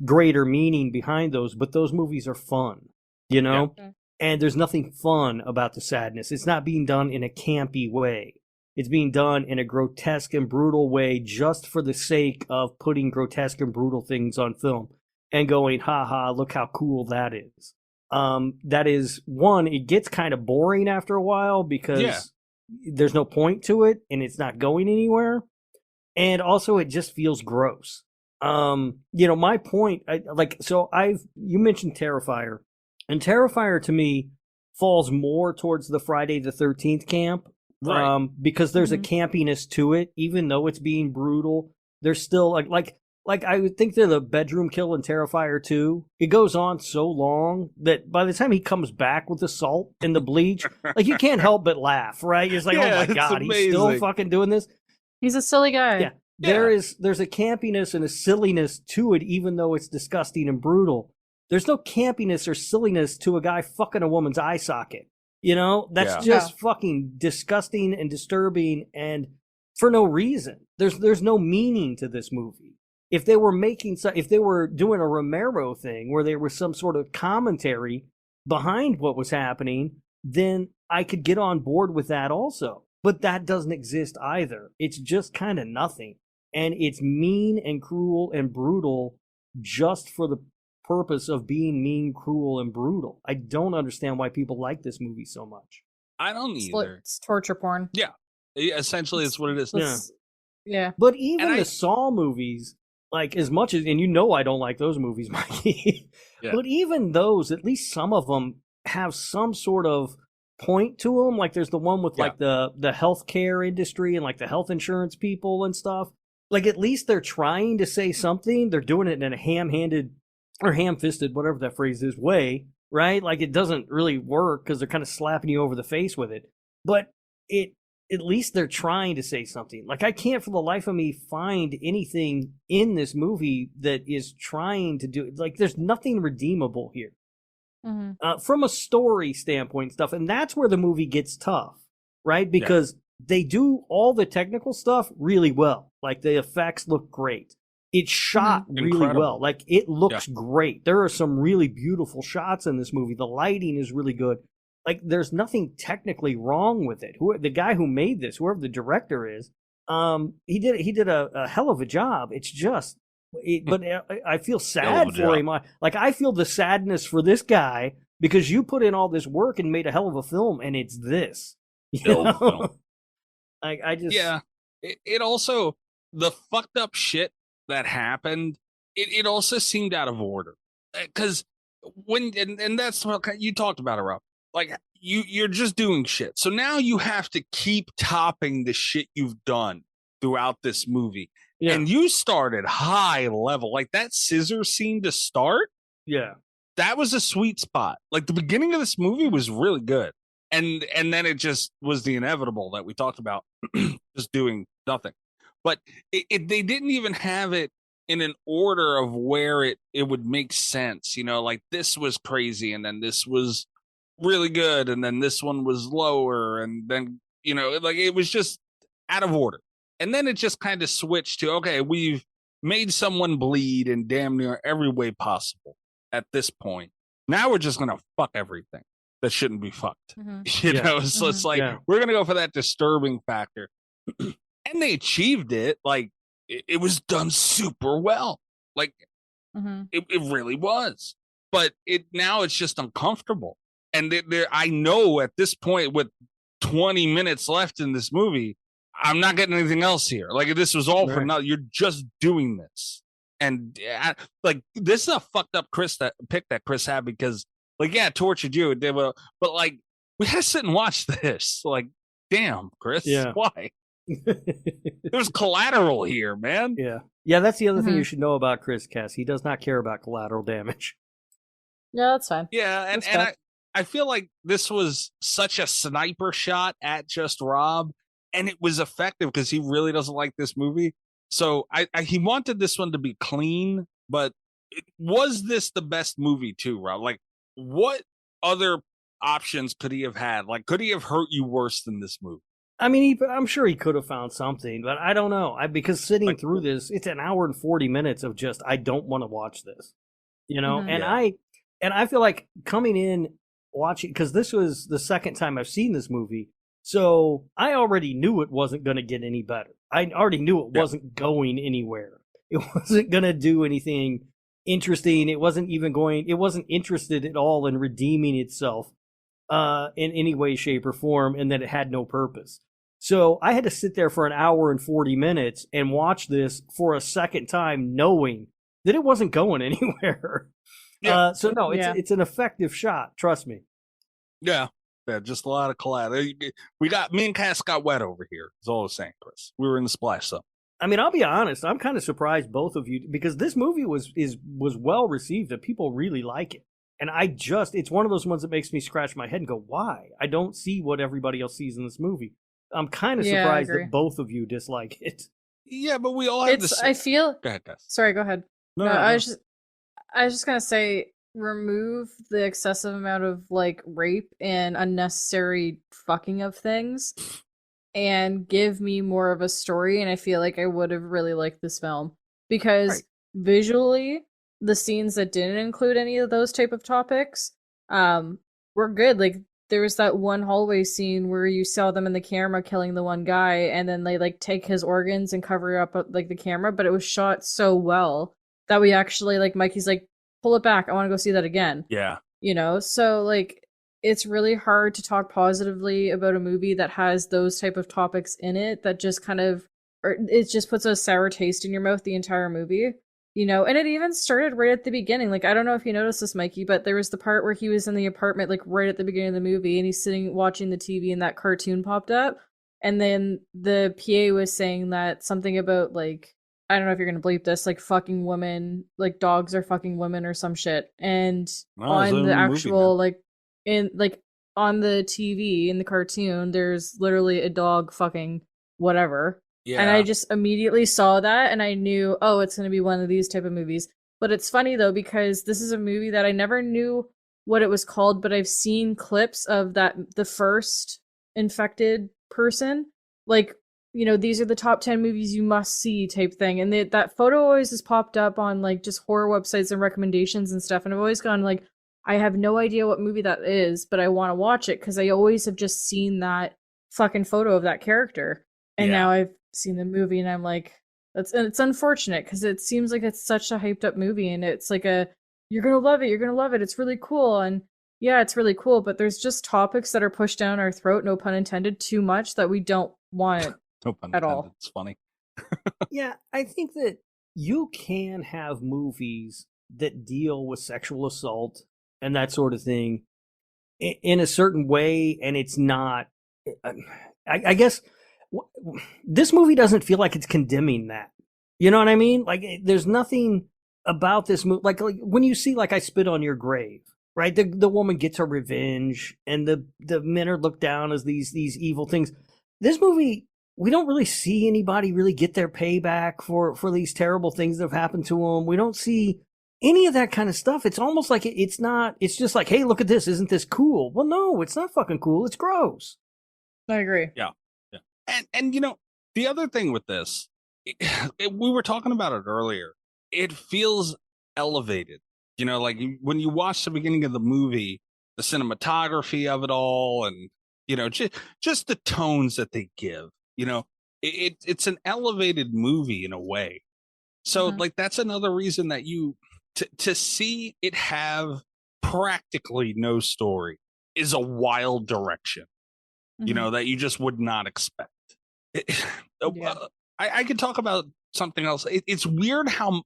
greater meaning behind those, but those movies are fun, you know? Yeah. And there's nothing fun about the sadness. It's not being done in a campy way. It's being done in a grotesque and brutal way just for the sake of putting grotesque and brutal things on film and going, ha, look how cool that is. That is, one, it gets kind of boring after a while because there's no point to it and it's not going anywhere. And also it just feels gross. My point, you mentioned Terrifier. And Terrifier, to me, falls more towards the Friday the 13th camp. Right. Because there's a campiness to it, even though it's being brutal. There's still, like I would think that the bedroom kill in Terrifier 2, it goes on so long that by the time he comes back with the salt and the bleach, like you can't help but laugh, right? It's like, oh my God, he's still fucking doing this. He's a silly guy. Yeah. There's a campiness and a silliness to it, even though it's disgusting and brutal. There's no campiness or silliness to a guy fucking a woman's eye socket. You know, that's just fucking disgusting and disturbing and for no reason. There's no meaning to this movie. If they were doing a Romero thing where there was some sort of commentary behind what was happening, then I could get on board with that also. But that doesn't exist either. It's just kind of nothing. And it's mean and cruel and brutal just for the purpose of being mean, cruel, and brutal. I don't understand why people like this movie so much. I don't either. It's torture porn. Yeah. Essentially, it's what it is. Yeah. But even the Saw movies, like as much as, and you know I don't like those movies, Mikey, but even those, at least some of them have some sort of point to them. Like there's the one with like the healthcare industry and like the health insurance people and stuff. Like at least they're trying to say something. They're doing it in a ham-handed or ham-fisted, whatever that phrase is, way, right? Like it doesn't really work because they're kind of slapping you over the face with it. But at least they're trying to say something. Like I can't for the life of me find anything in this movie that is trying to do, like there's nothing redeemable here. From a story standpoint stuff. And that's where the movie gets tough, right? Because they do all the technical stuff really well. Like the effects look great. It's shot really well. Like it looks great. There are some really beautiful shots in this movie. The lighting is really good. Like there's nothing technically wrong with it. The guy who made this, whoever the director is, he did a hell of a job. It's just, but I feel sad for him. Like I feel the sadness for this guy because you put in all this work and made a hell of a film, and it's this. You know? I just It also, the fucked up shit that happened, it also seemed out of order because and that's what you talked about it, Rob. Like you're just doing shit, so now you have to keep topping the shit you've done throughout this movie, Yeah. And you started high level. Like that scissor scene to start, Yeah. that was a sweet spot. Like the beginning of this movie was really good. And then it just was the inevitable that we talked about, just doing nothing. But they didn't even have it in an order of where it would make sense. You know, like this was crazy, and then this was really good, and then this one was lower, and then, you know, like it was just out of order. And then it just kind of switched to, okay, we've made someone bleed in damn near every way possible at this point. Now we're just going to fuck everything that shouldn't be fucked. You know, so it's like, we're going to go for that disturbing factor. And they achieved it. Like, it was done super well. Like, it really was. But now it's just uncomfortable. And I know at this point, with 20 minutes left in this movie, I'm not getting anything else here. Like, this was all for nothing. You're just doing this. And like, this is a fucked up pick that Chris had, because, like, yeah, tortured you. But like, we had to sit and watch this. Like, damn, Chris, why? There's collateral here, man. Yeah. That's the other thing you should know about Chris, Cass. He does not care about collateral damage. Yeah, that's fine. Yeah, and I feel like this was such a sniper shot at just Rob, and it was effective because he really doesn't like this movie. So he wanted this one to be clean, but was this the best movie too, Rob? Like, what other options could he have had? Like, could he have hurt you worse than this movie? I mean, I'm sure he could have found something, but I don't know. Because sitting through this, it's an hour and 40 minutes of just, I don't want to watch this, you know? And I feel like coming in watching, because this was the second time I've seen this movie, so I already knew it wasn't going to get any better. I already knew it wasn't going anywhere. It wasn't going to do anything interesting. It wasn't interested at all in redeeming itself in any way, shape, or form, and that it had no purpose. So I had to sit there for an hour and 40 minutes and watch this for a second time, knowing that it wasn't going anywhere. So no, it's an effective shot. Trust me. Yeah, just a lot of collateral. Me and Cass got wet over here. Is all I was saying, Chris. We were in the splash zone. I mean, I'll be honest. I'm kind of surprised both of you, because this movie was well received, that people really like it. And it's one of those ones that makes me scratch my head and go, why? I don't see what everybody else sees in this movie. I'm kind of surprised that both of you dislike it. Yeah, but we all have this. I feel. Go ahead, Cass. Sorry, go ahead. No. I was just gonna say, remove the excessive amount of like rape and unnecessary fucking of things, and give me more of a story. And I feel like I would have really liked this film, because visually, the scenes that didn't include any of those type of topics were good. Like, there was that one hallway scene where you saw them in the camera killing the one guy, and then they like take his organs and cover up like the camera, but it was shot so well that we actually, like, Mikey's like, pull it back, I want to go see that again. Yeah. You know, so like, it's really hard to talk positively about a movie that has those type of topics in it that just kind of, or it just puts a sour taste in your mouth the entire movie. You know, and it even started right at the beginning. Like, I don't know if you noticed this, Mikey, but there was the part where he was in the apartment, like, right at the beginning of the movie, and he's sitting watching the TV, and that cartoon popped up. And then the PA was saying that something about, like, I don't know if you're going to bleep this, like, fucking women, like, dogs are fucking women or some shit. And on the actual, on the TV, in the cartoon, there's literally a dog fucking whatever. Yeah. And I just immediately saw that, and I knew, oh, it's going to be one of these type of movies. But it's funny, though, because this is a movie that I never knew what it was called, but I've seen clips of the first infected person. Like, you know, these are the top 10 movies you must see type thing. And that photo always has popped up on, like, just horror websites and recommendations and stuff. And I've always gone, like, I have no idea what movie that is, but I want to watch it, because I always have just seen that fucking photo of that character. And now I've seen the movie, and I'm like, it's unfortunate, because it seems like it's such a hyped up movie, and it's like you're gonna love it, it's really cool. And yeah, it's really cool, but there's just topics that are pushed down our throat, no pun intended, too much, that we don't want no pun at intended. all. It's funny. Yeah, I think that you can have movies that deal with sexual assault and that sort of thing in a certain way, and it's not, I guess this movie doesn't feel like it's condemning that. You know what I mean? Like, there's nothing about this movie. Like when you see, like, I Spit on Your Grave, right? The woman gets her revenge, and the men are looked down as these evil things. This movie, we don't really see anybody really get their payback for these terrible things that have happened to them. We don't see any of that kind of stuff. It's almost like it's not. It's just like, hey, look at this. Isn't this cool? Well, no, it's not fucking cool. It's gross. I agree. Yeah. And the other thing with this, we were talking about it earlier. It feels elevated. Like when you watch the beginning of the movie, the cinematography of it all, and just the tones that they give. It's an elevated movie in a way. So like that's another reason that to see it have practically no story is a wild direction. That you just would not expect. I could talk about something else. It's weird how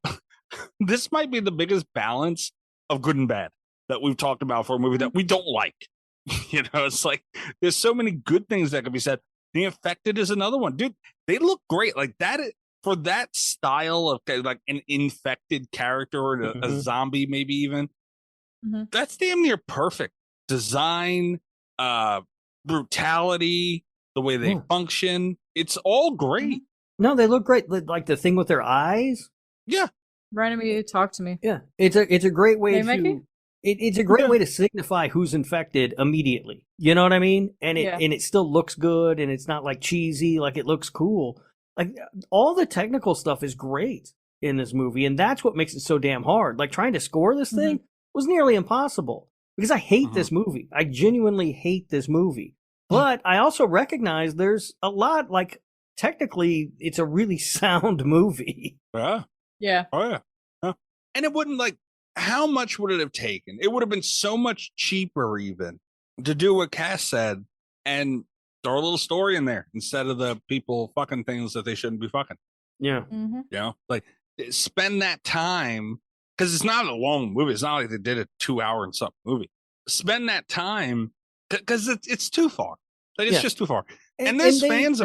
this might be the biggest balance of good and bad that we've talked about for a movie that we don't like. It's like there's so many good things that could be said. The Infected is another one, dude. They look great, like that for that style of like an infected character or a zombie, maybe even. That's damn near perfect design, brutality, the way they function. It's all great. No, they look great. Like the thing with their eyes. Yeah. Ryan, you talk to me. Yeah, it's a great way to. It's a great way to signify who's infected immediately. You know what I mean? And it still looks good, and it's not like cheesy. Like it looks cool. Like all the technical stuff is great in this movie, and that's what makes it so damn hard. Like trying to score this thing was nearly impossible because I hate this movie. I genuinely hate this movie. But I also recognize there's a lot, like, technically, it's a really sound movie. Yeah. Oh, yeah. And it wouldn't, like, how much would it have taken? It would have been so much cheaper, even, to do what Cass said and throw a little story in there instead of the people fucking things that they shouldn't be fucking. Yeah. Like, spend that time, because it's not a long movie. It's not like they did a 2-hour and something movie. Spend that time. Because it's too far. Like it's just too far. And there's fans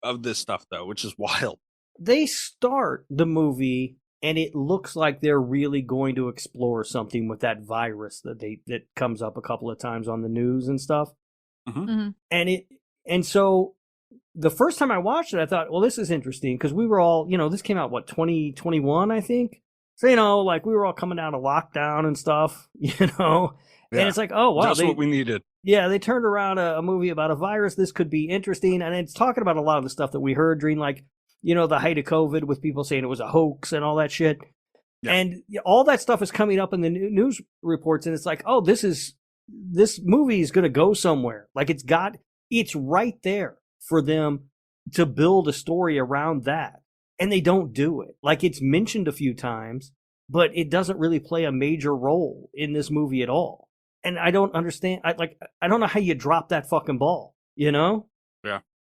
of this stuff, though, which is wild. They start the movie, and it looks like they're really going to explore something with that virus that comes up a couple of times on the news and stuff. And so the first time I watched it, I thought, well, this is interesting, because we were all, this came out, 2021, I think? So, like, we were all coming out of lockdown and stuff, And it's like, oh, wow. That's what we needed. Yeah, they turned around a movie about a virus. This could be interesting. And it's talking about a lot of the stuff that we heard during, like, the height of COVID with people saying it was a hoax and all that shit. Yeah. And all that stuff is coming up in the news reports. And it's like, oh, this movie is going to go somewhere. Like, it's right there for them to build a story around that. And they don't do it. Like, it's mentioned a few times, but it doesn't really play a major role in this movie at all. And I don't understand. I don't know how you drop that fucking ball, Yeah,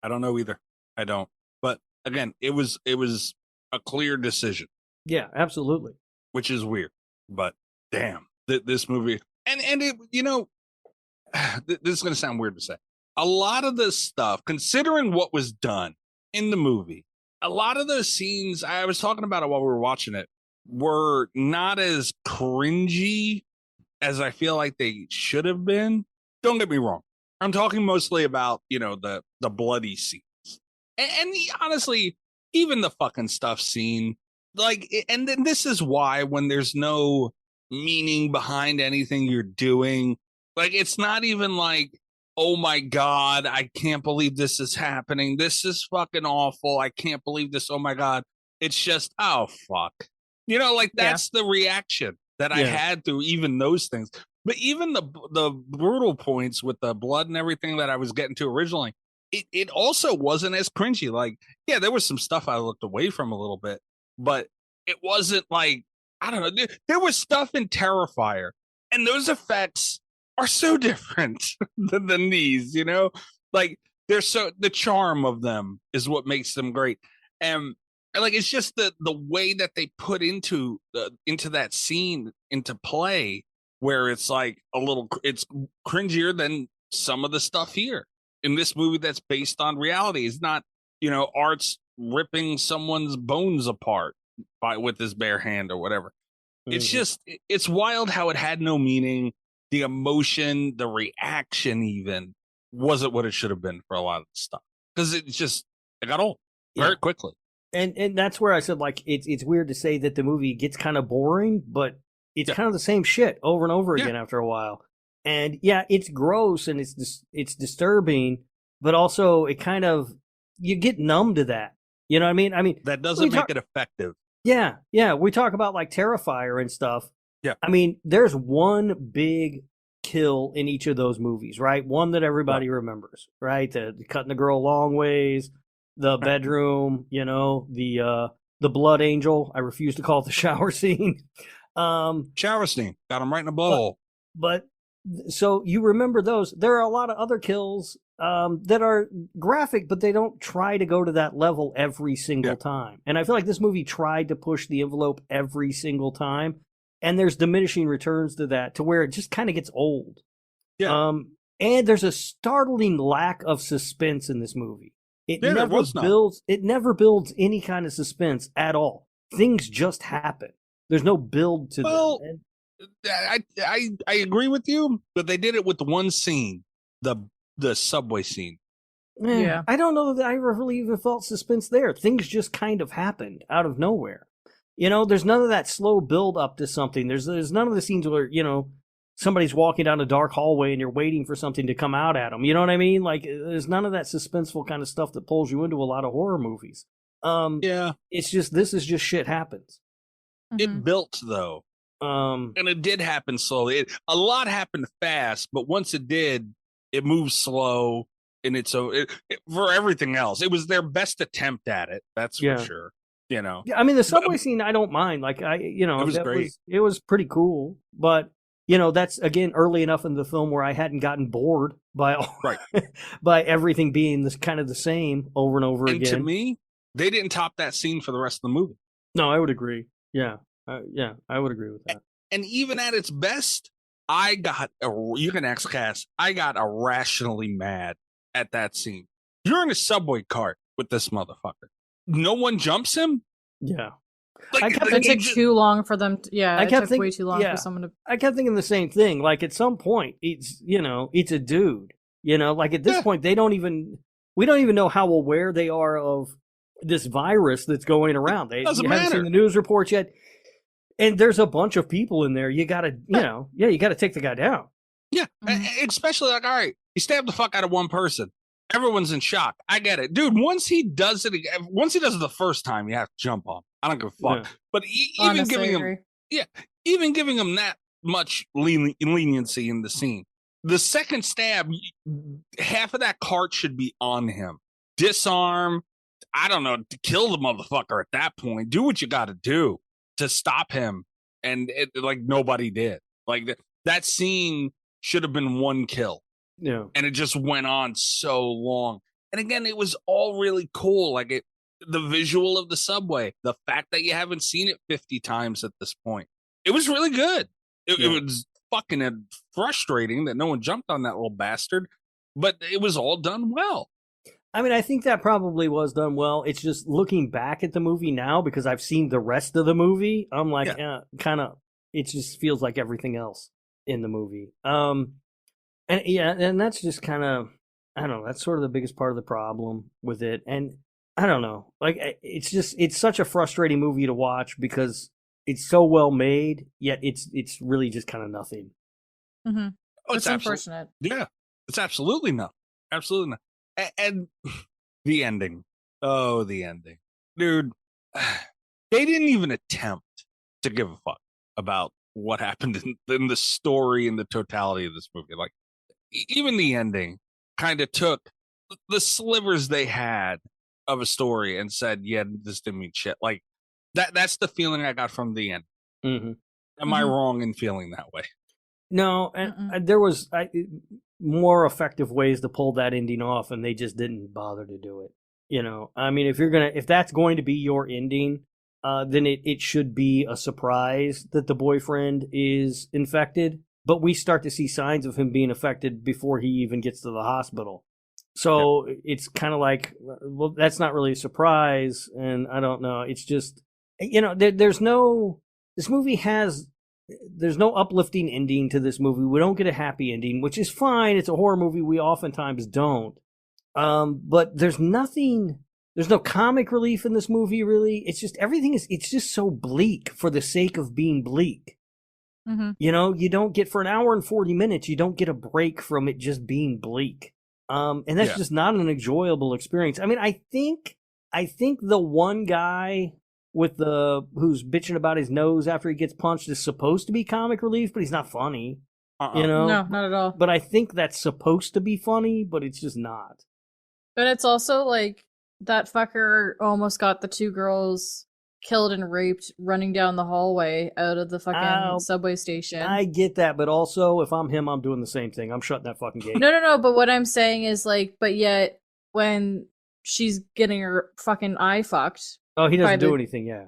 I don't know either. I don't. But again, it was a clear decision. Yeah, absolutely. Which is weird, but damn, this movie and it, this is going to sound weird to say. A lot of this stuff, considering what was done in the movie, a lot of those scenes, I was talking about it while we were watching it, were not as cringy as I feel like they should have been. Don't get me wrong. I'm talking mostly about, the bloody scenes. And honestly, even the fucking stuff scene, like, and then this is why when there's no meaning behind anything you're doing, like, it's not even like, oh my God, I can't believe this is happening. This is fucking awful. I can't believe this. Oh my God. It's just, oh, fuck. Like, that's the reaction that I had through even those things. But even the brutal points with the blood and everything that I was getting to originally, it also wasn't as cringy. Like, yeah, there was some stuff I looked away from a little bit, but it wasn't like, I don't know. There was stuff in Terrifier, and those effects are so different than these, Like, they're the charm of them is what makes them great. And like, it's just the way that they put into that scene into play, where it's like it's cringier than some of the stuff here in this movie that's based on reality. It's not, art's ripping someone's bones apart with his bare hand or whatever. It's just, it's wild how it had no meaning. The emotion, the reaction even wasn't what it should have been for a lot of the stuff. Because it got old very quickly. And that's where I said, like, it's weird to say that the movie gets kind of boring, but it's kind of the same shit over and over again after a while. And it's gross and it's disturbing, but also it kind of, you get numb to that. You know what I mean? That doesn't make it effective. Yeah. We talk about like Terrifier and stuff. Yeah. I mean, there's one big kill in each of those movies, right? One that everybody remembers, right? The cutting the girl long ways, the bedroom, the blood angel. I refuse to call it the shower scene. Shower scene. Got him right in the blowhole. But so you remember those. There are a lot of other kills that are graphic, but they don't try to go to that level every single time. And I feel like this movie tried to push the envelope every single time. And there's diminishing returns to that, to where it just kind of gets old. Yeah. And there's a startling lack of suspense in this movie. It never builds any kind of suspense at all. Things just happen. There's no build to them. I agree with you, but they did it with the one scene, the subway scene. Yeah. I don't know that I ever really even felt suspense there. Things just kind of happened out of nowhere. There's none of that slow build up to something. There's none of the scenes where, somebody's walking down a dark hallway and you're waiting for something to come out at them. You know what I mean? Like, there's none of that suspenseful kind of stuff that pulls you into a lot of horror movies. It's just, this is just shit happens. It built, though. And it did happen slowly. A lot happened fast, but once it did, it moved slow. And for everything else, it was their best attempt at it. That's for sure. Yeah, I mean, the subway scene, I don't mind. Like, it was great. It was pretty cool. But, that's, again, early enough in the film where I hadn't gotten bored by by everything being this kind of the same over and over again. To me, they didn't top that scene for the rest of the movie. No, I would agree. Yeah. I would agree with that. And even at its best, you can ask Cass, I got irrationally mad at that scene. You're in a subway cart with this motherfucker. No one jumps him? Yeah. It took too long for them. It took way too long for someone to. I kept thinking the same thing. Like, at some point, it's a dude. Like, at this point, we don't even know how aware they are of this virus that's going around. They haven't seen the news reports yet. And there's a bunch of people in there. You gotta, you gotta take the guy down. Yeah, especially like, all right, you stab the fuck out of one person. Everyone's in shock. I get it, dude. Once he does it the first time, you have to jump on. I don't give a fuck. Yeah. But even giving him that much leniency in the scene, the second stab, half of that cart should be on him. Disarm. I don't know, to kill the motherfucker at that point. Do what you got to do to stop him, and nobody did. Like that scene should have been one kill. Yeah. And it just went on so long. And again, it was all really cool. Like the visual of the subway, the fact that you haven't seen it 50 times at this point. It was really good. It was fucking frustrating that no one jumped on that little bastard, but it was all done well. I mean, I think that probably was done well. It's just looking back at the movie now, because I've seen the rest of the movie, I'm like, it just feels like everything else in the movie. And that's just kind of, I don't know, that's sort of the biggest part of the problem with it. And I don't know, like, it's such a frustrating movie to watch because it's so well made, yet it's really just kind of nothing. Mm-hmm. It's unfortunate. It's absolutely not. Absolutely not. And the ending. Oh, the ending. Dude, they didn't even attempt to give a fuck about what happened in the story and the totality of this movie. Like, even the ending kind of took the slivers they had of a story and said, yeah, this didn't mean shit. Like, that's the feeling I got from the end. Mm-hmm. Am I wrong in feeling that way? No, and there was more effective ways to pull that ending off, and they just didn't bother to do it. I mean, if that's going to be your ending, then it should be a surprise that the boyfriend is infected. But we start to see signs of him being affected before he even gets to the hospital. So it's kind of like, well, that's not really a surprise, and I don't know. It's just, there's no uplifting ending to this movie. We don't get a happy ending, which is fine. It's a horror movie. We oftentimes don't. But there's no comic relief in this movie, really. It's just, it's just so bleak for the sake of being bleak. Mm-hmm. You don't get, for an hour and 40 minutes, you don't get a break from it just being bleak. And that's just not an enjoyable experience. I mean, I think the one guy who's bitching about his nose after he gets punched is supposed to be comic relief, but he's not funny. No, not at all. But I think that's supposed to be funny, but it's just not. But it's also like that fucker almost got the 2 girls killed and raped running down the hallway out of the fucking subway station. I get that, but also if I'm him, I'm doing the same thing. I'm shutting that fucking gate. No, but what I'm saying is like, but yet when she's getting her fucking eye fucked. Oh, he doesn't do anything, yeah.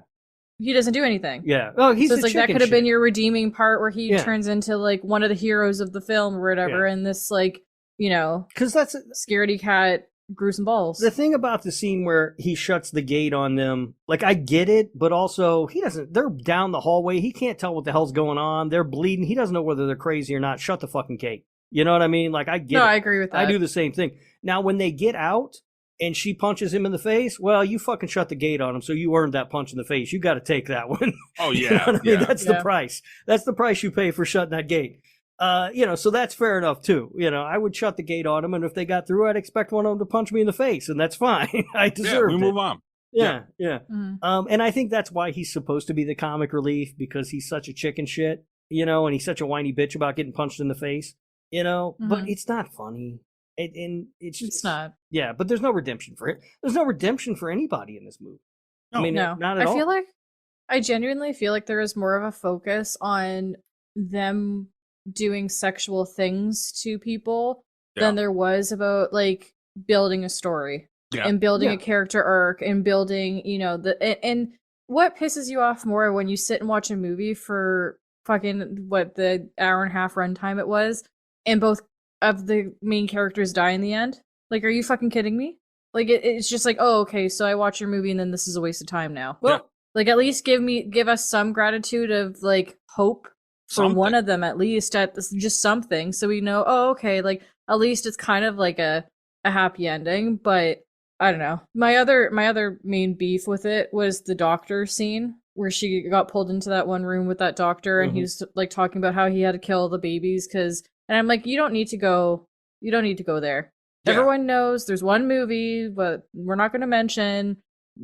He doesn't do anything. Yeah. Oh, he's so it's like that could have been your redeeming part where he Yeah. turns into like one of the heroes of the film or whatever, and this like, because that's scaredy cat gruesome balls. the thing about the scene where he shuts the gate on them. Like, I get it, but also he doesn't. They're down the hallway. He can't tell what the hell's going on. They're bleeding. He doesn't know whether they're crazy or not. Shut the fucking gate. You know what I mean? Like, I get it. I agree with that. I do the same thing. Now, when they get out and she punches him in the face, well, you fucking shut the gate on him, so you earned that punch in the face. You got to take that one. Oh, yeah. You know what I mean? Yeah. That's the price. That's the price you pay for shutting that gate. So that's fair enough, too. I would shut the gate on them, and if they got through, I'd expect one of them to punch me in the face, and that's fine. I deserve it. We move on. Yeah. Mm-hmm. And I think that's why he's supposed to be the comic relief, because he's such a chicken shit, and he's such a whiny bitch about getting punched in the face, but it's not funny. And it's just, it's not. Yeah, but there's no redemption for it. There's no redemption for anybody in this movie. No. I mean, No. not at all. I genuinely feel like there is more of a focus on them doing sexual things to people than there was about like building a story and building a character arc and building, and what pisses you off more when you sit and watch a movie for fucking the hour and a half runtime it was, and both of the main characters die in the end? Like, are you fucking kidding me? Like, it's just like, oh, okay, so I watch your movie and then this is a waste of time now. Well, like, at least give us some gratitude of like hope for one of them, at least, at just something, so we know, oh, okay, like at least it's kind of like a happy ending. But I don't know. My other main beef with it was the doctor scene where she got pulled into that one room with that doctor, and he was like talking about how he had to kill the babies and I'm like, you don't need to go there. Yeah. Everyone knows there's one movie, but we're not going to mention,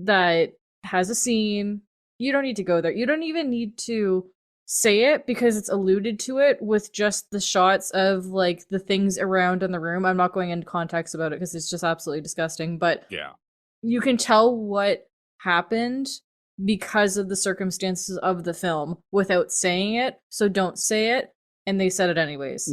that has a scene. You don't need to go there. You don't even need to say it, because it's alluded to it with just the shots of like the things around in the room. I'm not going into context about it because it's just absolutely disgusting, but you can tell what happened because of the circumstances of the film without saying it. So don't say it. And they said it anyways,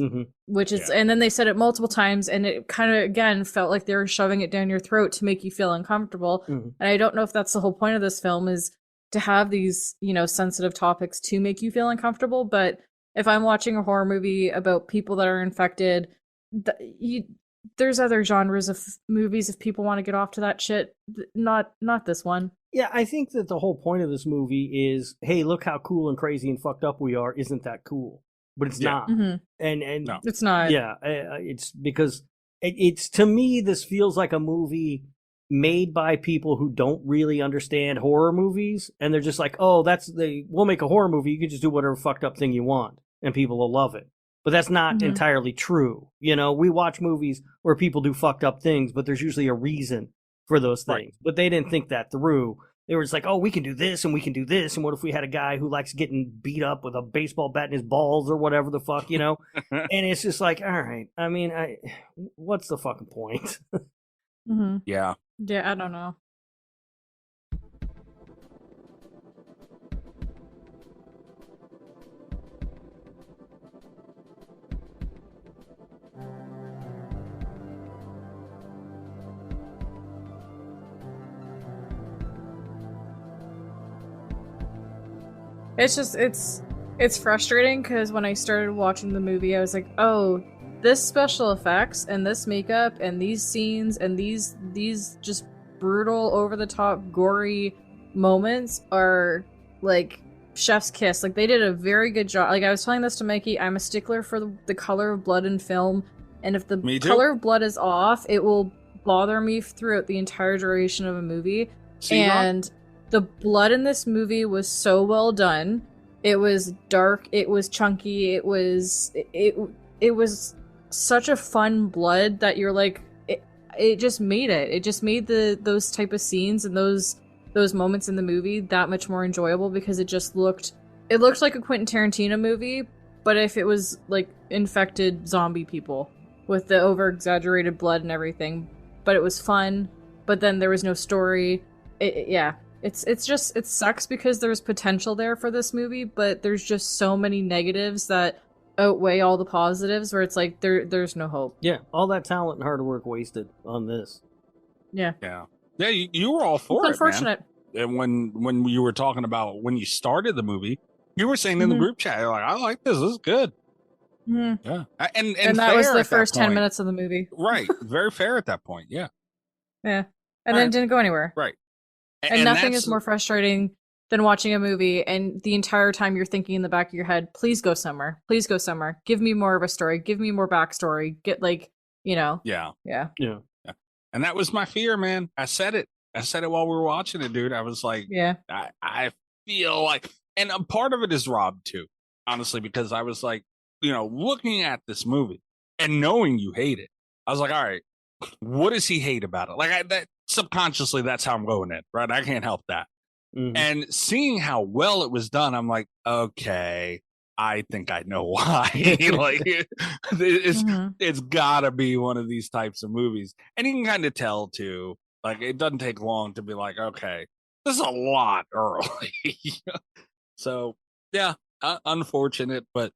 which is, and then they said it multiple times, and it kind of, again, felt like they were shoving it down your throat to make you feel uncomfortable. And I don't know if that's the whole point of this film, is to have these, sensitive topics to make you feel uncomfortable. But if I'm watching a horror movie about people that are infected, there's other genres of movies if people want to get off to that shit. Not this one. Yeah, I think that the whole point of this movie is, hey, look how cool and crazy and fucked up we are. Isn't that cool? But it's not. And no. It's not. Yeah, it's because it's, to me, this feels like a movie made by people who don't really understand horror movies, and they're just like, oh, we'll make a horror movie, you can just do whatever fucked up thing you want and people will love it. But that's not entirely true. We watch movies where people do fucked up things, but there's usually a reason for those things. Right. But they didn't think that through. They were just like, oh, we can do this and we can do this. And what if we had a guy who likes getting beat up with a baseball bat in his balls or whatever the fuck, And it's just like, all right. I mean, what's the fucking point? Yeah. Yeah, I don't know. It's just, it's frustrating because when I started watching the movie, I was like, oh, this special effects and this makeup and these scenes and these just brutal, over the top, gory moments are like chef's kiss. Like, they did a very good job. Like, I was telling this to Mikey, I'm a stickler for the color of blood in film, and if the color of blood is off, it will bother me throughout the entire duration of a movie. And the blood in this movie was so well done. It was dark, it was chunky, it was such a fun blood that you're like, it just made it. It just made those type of scenes and those moments in the movie that much more enjoyable, because it looked like a Quentin Tarantino movie, but if it was like infected zombie people with the over exaggerated blood and everything. But it was fun, but then there was no story. It's just, it sucks because there's potential there for this movie, but there's just so many negatives that outweigh all the positives, where it's like there's no hope. Yeah, all that talent and hard work wasted on this. Yeah. You were all for it's it, unfortunate. Man. And when you were talking about when you started the movie, you were saying in the group chat, you're like, I like this is good. Mm-hmm. Yeah, and that was the first 10 point. minutes of the movie. Right, very fair at that point. Yeah, and then it didn't go anywhere. Right, and nothing is more frustrating than watching a movie and the entire time you're thinking in the back of your head, please go somewhere, give me more of a story, give me more backstory, get like, yeah. And that was my fear, man. I said it while we were watching it, dude. I was like, I feel like, and a part of it is Rob too, honestly, because I was like, looking at this movie and knowing you hate it, I was like, all right, what does he hate about it? Like, that subconsciously, that's how I'm going in, right? I can't help that. Mm-hmm. And seeing how well it was done, I'm like, okay, I think I know why. Like, it's gotta be one of these types of movies. And you can kind of tell too, like, it doesn't take long to be like, okay, this is a lot early. So yeah, unfortunate, but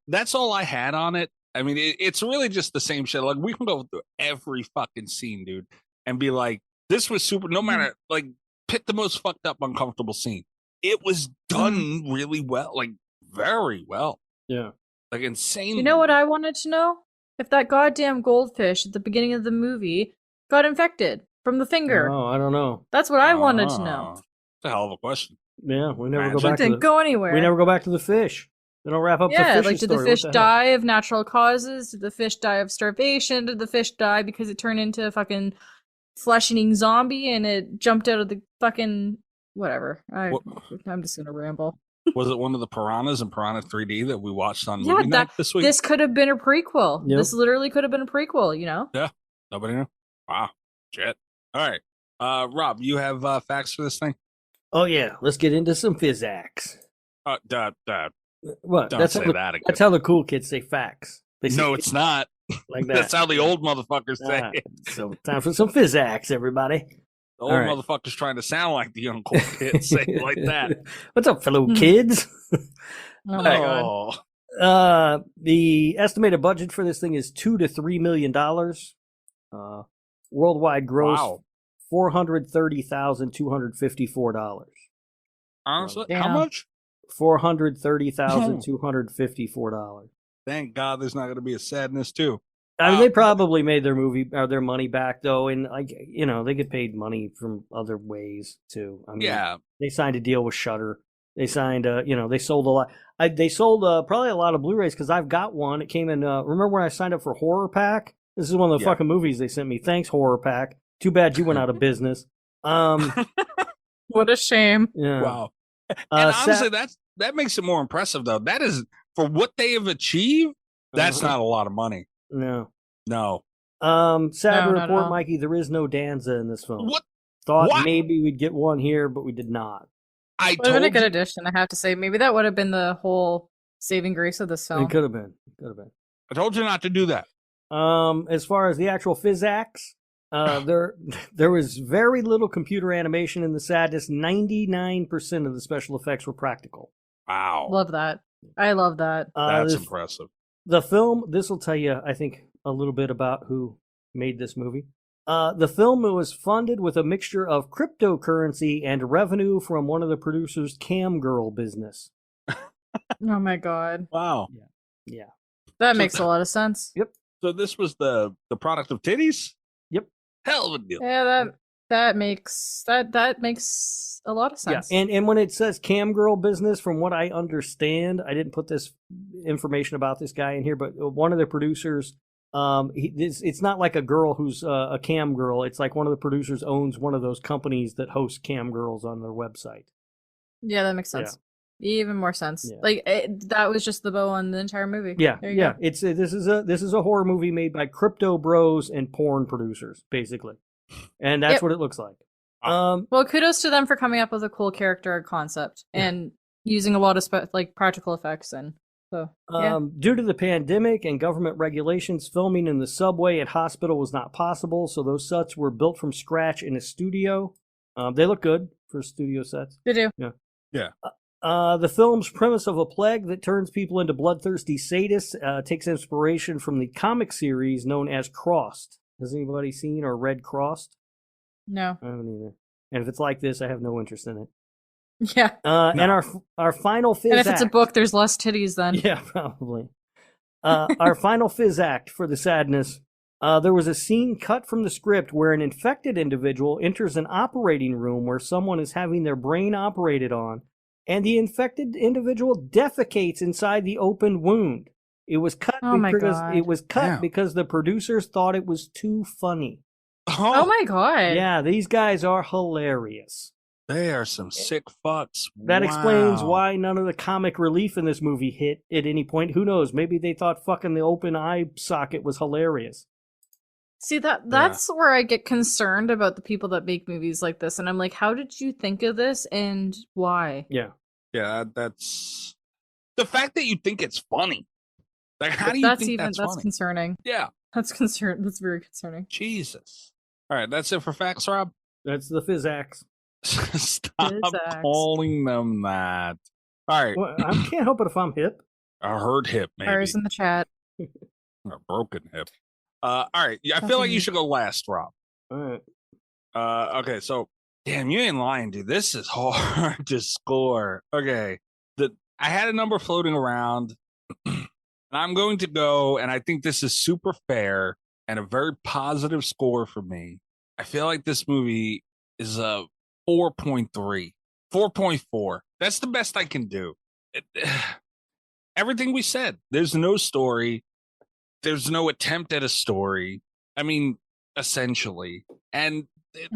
that's all I had on it. I mean, it's really just the same shit. Like, we can go through every fucking scene, dude, and be like, this was super, no matter, like, pick the most fucked up, uncomfortable scene. It was done really well, like, very well. Yeah. Like, insane. You know what I wanted to know? If that goddamn goldfish at the beginning of the movie got infected from the finger. Oh, I don't know. That's what I wanted to know. It's a hell of a question. Yeah, we never go back. It didn't go anywhere. We never go back to the fish. They don't wrap up the fish. Like, did the fish die of natural causes? Did the fish die of starvation? Did the fish die because it turned into a fucking flesh-eating zombie and it jumped out of the fucking whatever? I'm just gonna ramble. Was it one of the piranhas in Piranha 3D that we watched on movie night this week? This could have been a prequel. Yep. This literally could have been a prequel. Yeah, nobody knew. Wow, shit. All right, Rob, you have facts for this thing? Oh yeah, let's get into some physics. What? Don't say that again. That's how the cool kids say facts. No, it's not. Like that. That's how the old motherfuckers say it. So time for some physics, everybody. The old motherfuckers trying to sound like the young cool kids say it like that. What's up, fellow kids? Oh my god. The estimated budget for this thing is $2 to $3 million. Worldwide gross $430,254. Honestly, how much? $430,254. Thank God, there's not going to be a sadness too. I mean, they probably made their their money back though, and they get paid money from other ways too. I mean, they signed a deal with Shudder. They signed, they sold a lot. They sold probably a lot of Blu-rays because I've got one. It came in. Remember when I signed up for Horror Pack? This is one of the fucking movies they sent me. Thanks, Horror Pack. Too bad you went out of business. What a shame. Yeah. Wow. And honestly, that makes it more impressive though. That is, for what they have achieved, that's not a lot of money. No. Sad to report, Mikey, there is no Danza in this film. What? Thought maybe we'd get one here, but we did not. Would have been a good addition, I have to say. Maybe that would have been the whole saving grace of this film. It could have been. I told you not to do that. As far as the actual physics, there was very little computer animation in the sadness. 99% of the special effects were practical. Wow. Love that. I love that. That's impressive. The film, this will tell you, I think, a little bit about who made this movie. The film was funded with a mixture of cryptocurrency and revenue from one of the producers' cam girl business. Oh my god. Wow. Yeah. That makes a lot of sense. Yep. So this was the product of titties? Yep. Hell of a deal. Yeah, that makes a lot of sense. Yeah, and when it says cam girl business, from what I understand, I didn't put this information about this guy in here, but one of the producers, it's not like a girl who's a cam girl. It's like one of the producers owns one of those companies that hosts cam girls on their website. Yeah, that makes sense. Even more sense. Yeah. Like that was just the bow on the entire movie. Yeah, there you go. This is a horror movie made by crypto bros and porn producers, basically, and that's what it looks like. Well, kudos to them for coming up with a cool character concept and using a lot of practical effects and so. Due to the pandemic and government regulations, filming in the subway and hospital was not possible, so those sets were built from scratch in a studio. They look good for studio sets. They do. Yeah. The film's premise of a plague that turns people into bloodthirsty sadists takes inspiration from the comic series known as Crossed. Has anybody seen or read Crossed? No. I haven't either. And if it's like this, I have no interest in it. Yeah. And our final fizz And if it's a act- book, there's less titties then. Yeah, probably. Our final fizz act for the sadness. There was a scene cut from the script where an infected individual enters an operating room where someone is having their brain operated on, and the infected individual defecates inside the open wound. It was cut because the producers thought it was too funny. Oh my god. Yeah, these guys are hilarious. They are some sick fucks. That explains why none of the comic relief in this movie hit at any point. Who knows? Maybe they thought fucking the open eye socket was hilarious. See, that's where I get concerned about the people that make movies like this. And I'm like, how did you think of this and why? Yeah. Yeah, that's the fact that you think it's funny. Like, how do you think that's funny? That's concerning. Yeah. That's very concerning. Jesus. All right, that's it for facts, Rob. That's the physics. Stop calling them that. All right. Well, I can't help it if I'm hip. I heard hip, maybe. Ours in the chat. A broken hip. All right. I feel like you should go last, Rob. All right. Okay, so damn, you ain't lying, dude. This is hard to score. Okay. I had a number floating around, and I'm going to go, and I think this is super fair and a very positive score for me. I feel like this movie is a 4.3, 4.4. That's the best I can do. Everything we said. There's no story. There's no attempt at a story. I mean, essentially. And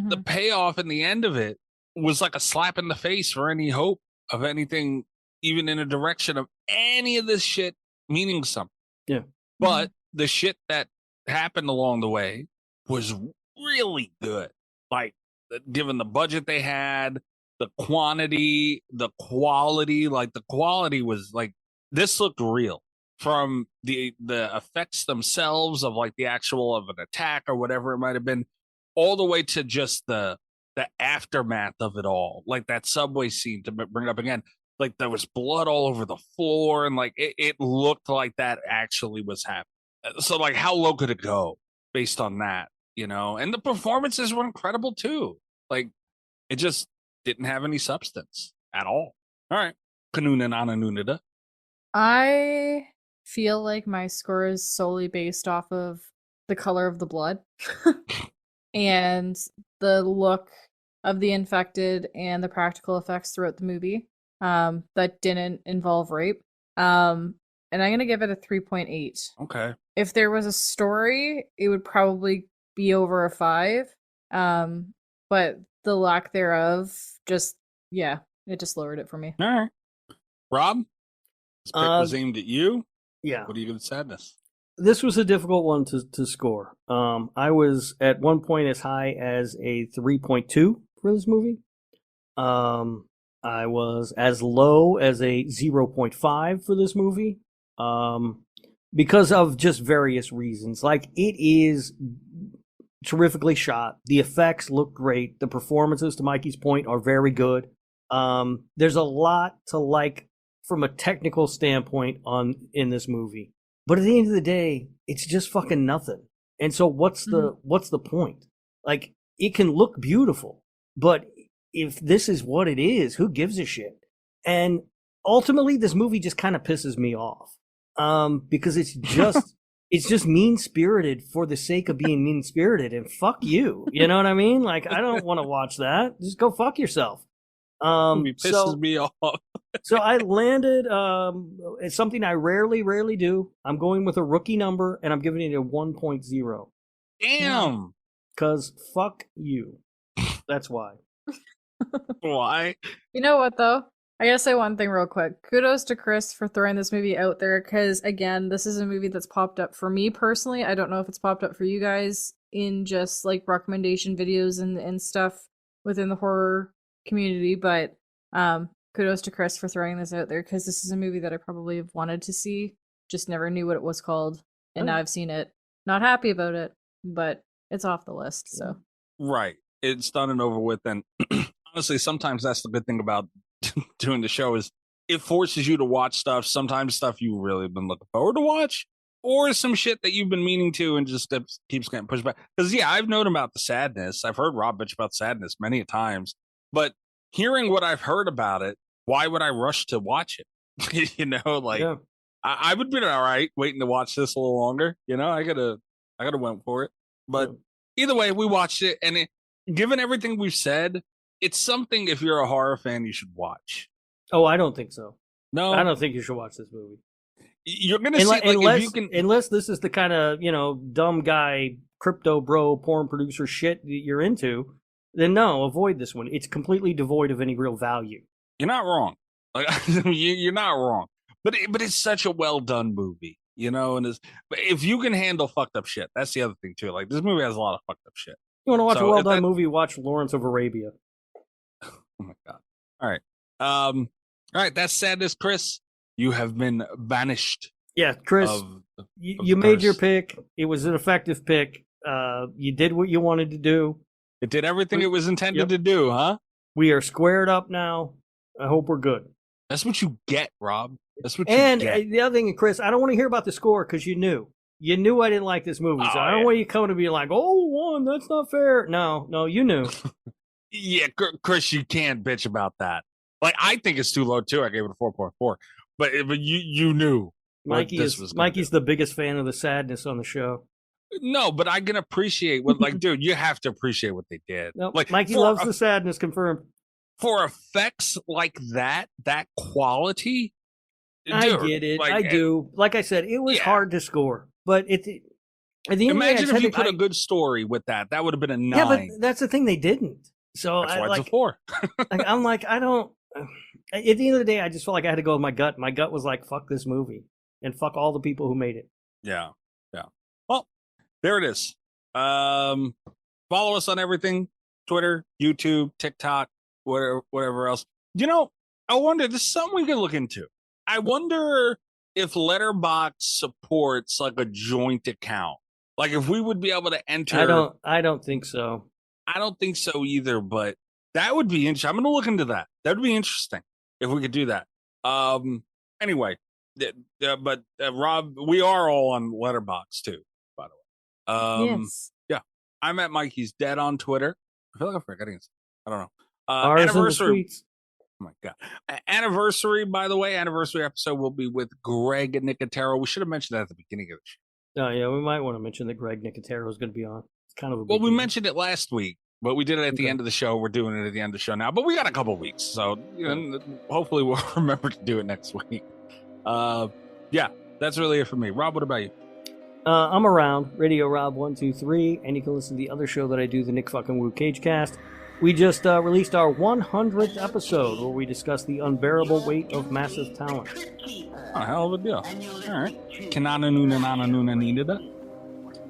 the payoff in the end of it was like a slap in the face for any hope of anything, even in a direction of any of this shit meaning something. Yeah. But the shit that happened along the way was really good. Like, given the budget they had, the quantity, the quality, like the quality was like, this looked real. From the effects themselves of like the actual of an attack or whatever it might have been, all the way to just the aftermath of it all, like that subway scene, to bring it up again, like there was blood all over the floor, and like it looked like that actually was happening. So like, how low could it go based on that, you know? And the performances were incredible too. Like, it just didn't have any substance at all. All right, Kanuna Nananunida. I feel like my score is solely based off of the color of the blood and the look of the infected and the practical effects throughout the movie that didn't involve rape. And I'm going to give it a 3.8. Okay. If there was a story, it would probably be over a 5. But the lack thereof it just lowered it for me. All right. Rob, this pick was aimed at you. Yeah. What do you give it sadness? This was a difficult one to score. I was at one point as high as a 3.2 for this movie. I was as low as a 0.5 for this movie. Because of just various reasons. Like, it is terrifically shot. The effects look great. The performances, to Mikey's point, are very good. There's a lot to like from a technical standpoint in this movie. But at the end of the day, it's just fucking nothing. And so what's the point? Like, it can look beautiful, but if this is what it is, who gives a shit? And ultimately, this movie just kind of pisses me off. Because it's just mean spirited for the sake of being mean spirited, and fuck you. You know what I mean? Like, I don't want to watch that. Just go fuck yourself. It pisses me off. So I landed. It's something I rarely do. I'm going with a rookie number, and I'm giving it a 1.0. Damn. Because fuck you. That's why. Why? You know what, though? I gotta say one thing real quick. Kudos to Chris for throwing this movie out there, because, again, this is a movie that's popped up for me personally. I don't know if it's popped up for you guys in just, like, recommendation videos and stuff within the horror community, but kudos to Chris for throwing this out there, because this is a movie that I probably have wanted to see, just never knew what it was called, and now I've seen it. Not happy about it, but it's off the list, so. Right. It's done and over with, and honestly, sometimes that's the good thing about doing the show is it forces you to watch stuff, sometimes stuff you really been looking forward to watch, or some shit that you've been meaning to and just keeps getting pushed back. Because, yeah, I've known about the sadness. I've heard Rob bitch about sadness many a times, but hearing what I've heard about it, why would I rush to watch it? You know, like, yeah. I would be all right waiting to watch this a little longer. You know, I gotta went for it. But either way, we watched it, and given everything we've said, it's something, if you're a horror fan, you should watch. Oh, I don't think so. No, I don't think you should watch this movie. You're gonna see, like, unless this is the kind of, you know, dumb guy, crypto bro, porn producer shit that you're into, then no, avoid this one. It's completely devoid of any real value. You're not wrong. Like, you're not wrong. But it's such a well done movie, you know. And but if you can handle fucked up shit, that's the other thing too. Like, this movie has a lot of fucked up shit. You want to watch a well done movie? Watch Lawrence of Arabia. Oh my god! All right, all right. That's sadness, Chris. You have been banished. Yeah, Chris. You made your pick. It was an effective pick. You did what you wanted to do. It did everything it was intended to do, huh? We are squared up now. I hope we're good. That's what you get, Rob. That's what you get. And the other thing, Chris, I don't want to hear about the score, because you knew I didn't like this movie. So I don't want you coming to be like, "Oh, one, that's not fair." No, you knew. Yeah, Chris, you can't bitch about that. Like, I think it's too low too. I gave it a 4.4, but you knew. Mikey's the biggest fan of the sadness on the show. No, but I can appreciate what, like, dude, you have to appreciate what they did. Nope, like, Mikey loves the sadness, confirmed. For effects like that quality, dude, I get it. I do. Like I said, it was hard to score, but at the end imagine if you put a good story with that would have been a 9. Yeah, but that's the thing, they didn't. So that's why it's a 4. I'm like, I don't. At the end of the day, I just felt like I had to go with my gut. My gut was like, fuck this movie, and fuck all the people who made it. Yeah. Well, there it is. Follow us on everything: Twitter, YouTube, TikTok, whatever else. You know, I wonder, this is something we can look into. I wonder if Letterboxd supports like a joint account. Like, if we would be able to enter. I don't think so. I don't think so either, but that would be interesting. I'm going to look into that. That would be interesting if we could do that. Anyway, but Rob, we are all on Letterboxd too, by the way. Yes. Yeah. I'm at Mikey's Dead on Twitter. I feel like I'm forgetting. I don't know. Ours anniversary. Oh my god! Anniversary, by the way, anniversary episode will be with Greg Nicotero. We should have mentioned that at the beginning of the show. Oh yeah, we might want to mention that Greg Nicotero is going to be on. It's kind of a we mentioned it last week, but we did it at the end of the show. We're doing it at the end of the show now, but we got a couple weeks, so hopefully we'll remember to do it next week. Yeah, that's really it for me. Rob, what about you? I'm around Radio Rob 123, and you can listen to the other show that I do, the Nick fucking Woo Cage Cast. We just released our 100th episode where we discuss the unbearable weight of massive talent. Oh, hell of a deal. All right.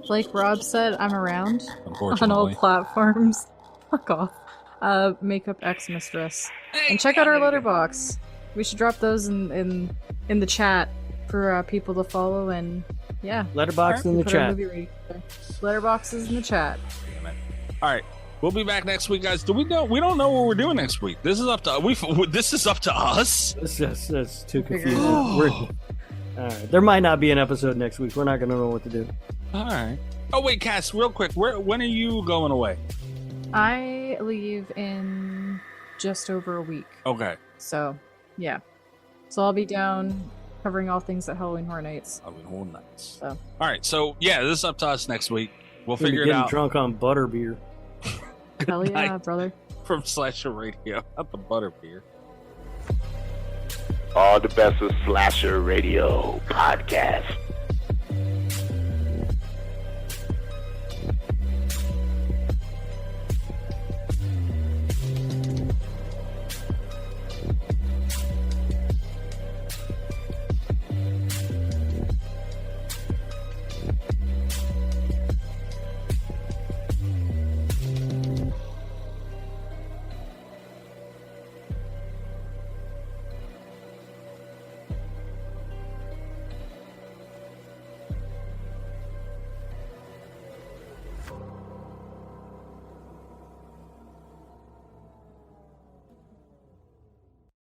Like Rob said, I'm around on all platforms. Fuck off. Makeup X Mistress. And check out our letterbox. We should drop those in the chat for people to follow, and yeah. Letterbox in the chat. Letterbox is in the chat. All right. We'll be back next week, guys. We don't know what we're doing next week. This is up to This is up to us. That's too confusing. All right. There might not be an episode next week. We're not going to know what to do. All right. Oh wait, Cass, real quick. When are you going away? I leave in just over a week. Okay. So yeah. So I'll be down covering all things at Halloween Horror Nights. Halloween Horror Nights. So. All right, so yeah, this is up to us next week. We'll figure it getting out. Drunk on butterbeer. Hell yeah, brother. From Slasher Radio, not the butterbeer. All the best of Slasher Radio podcast.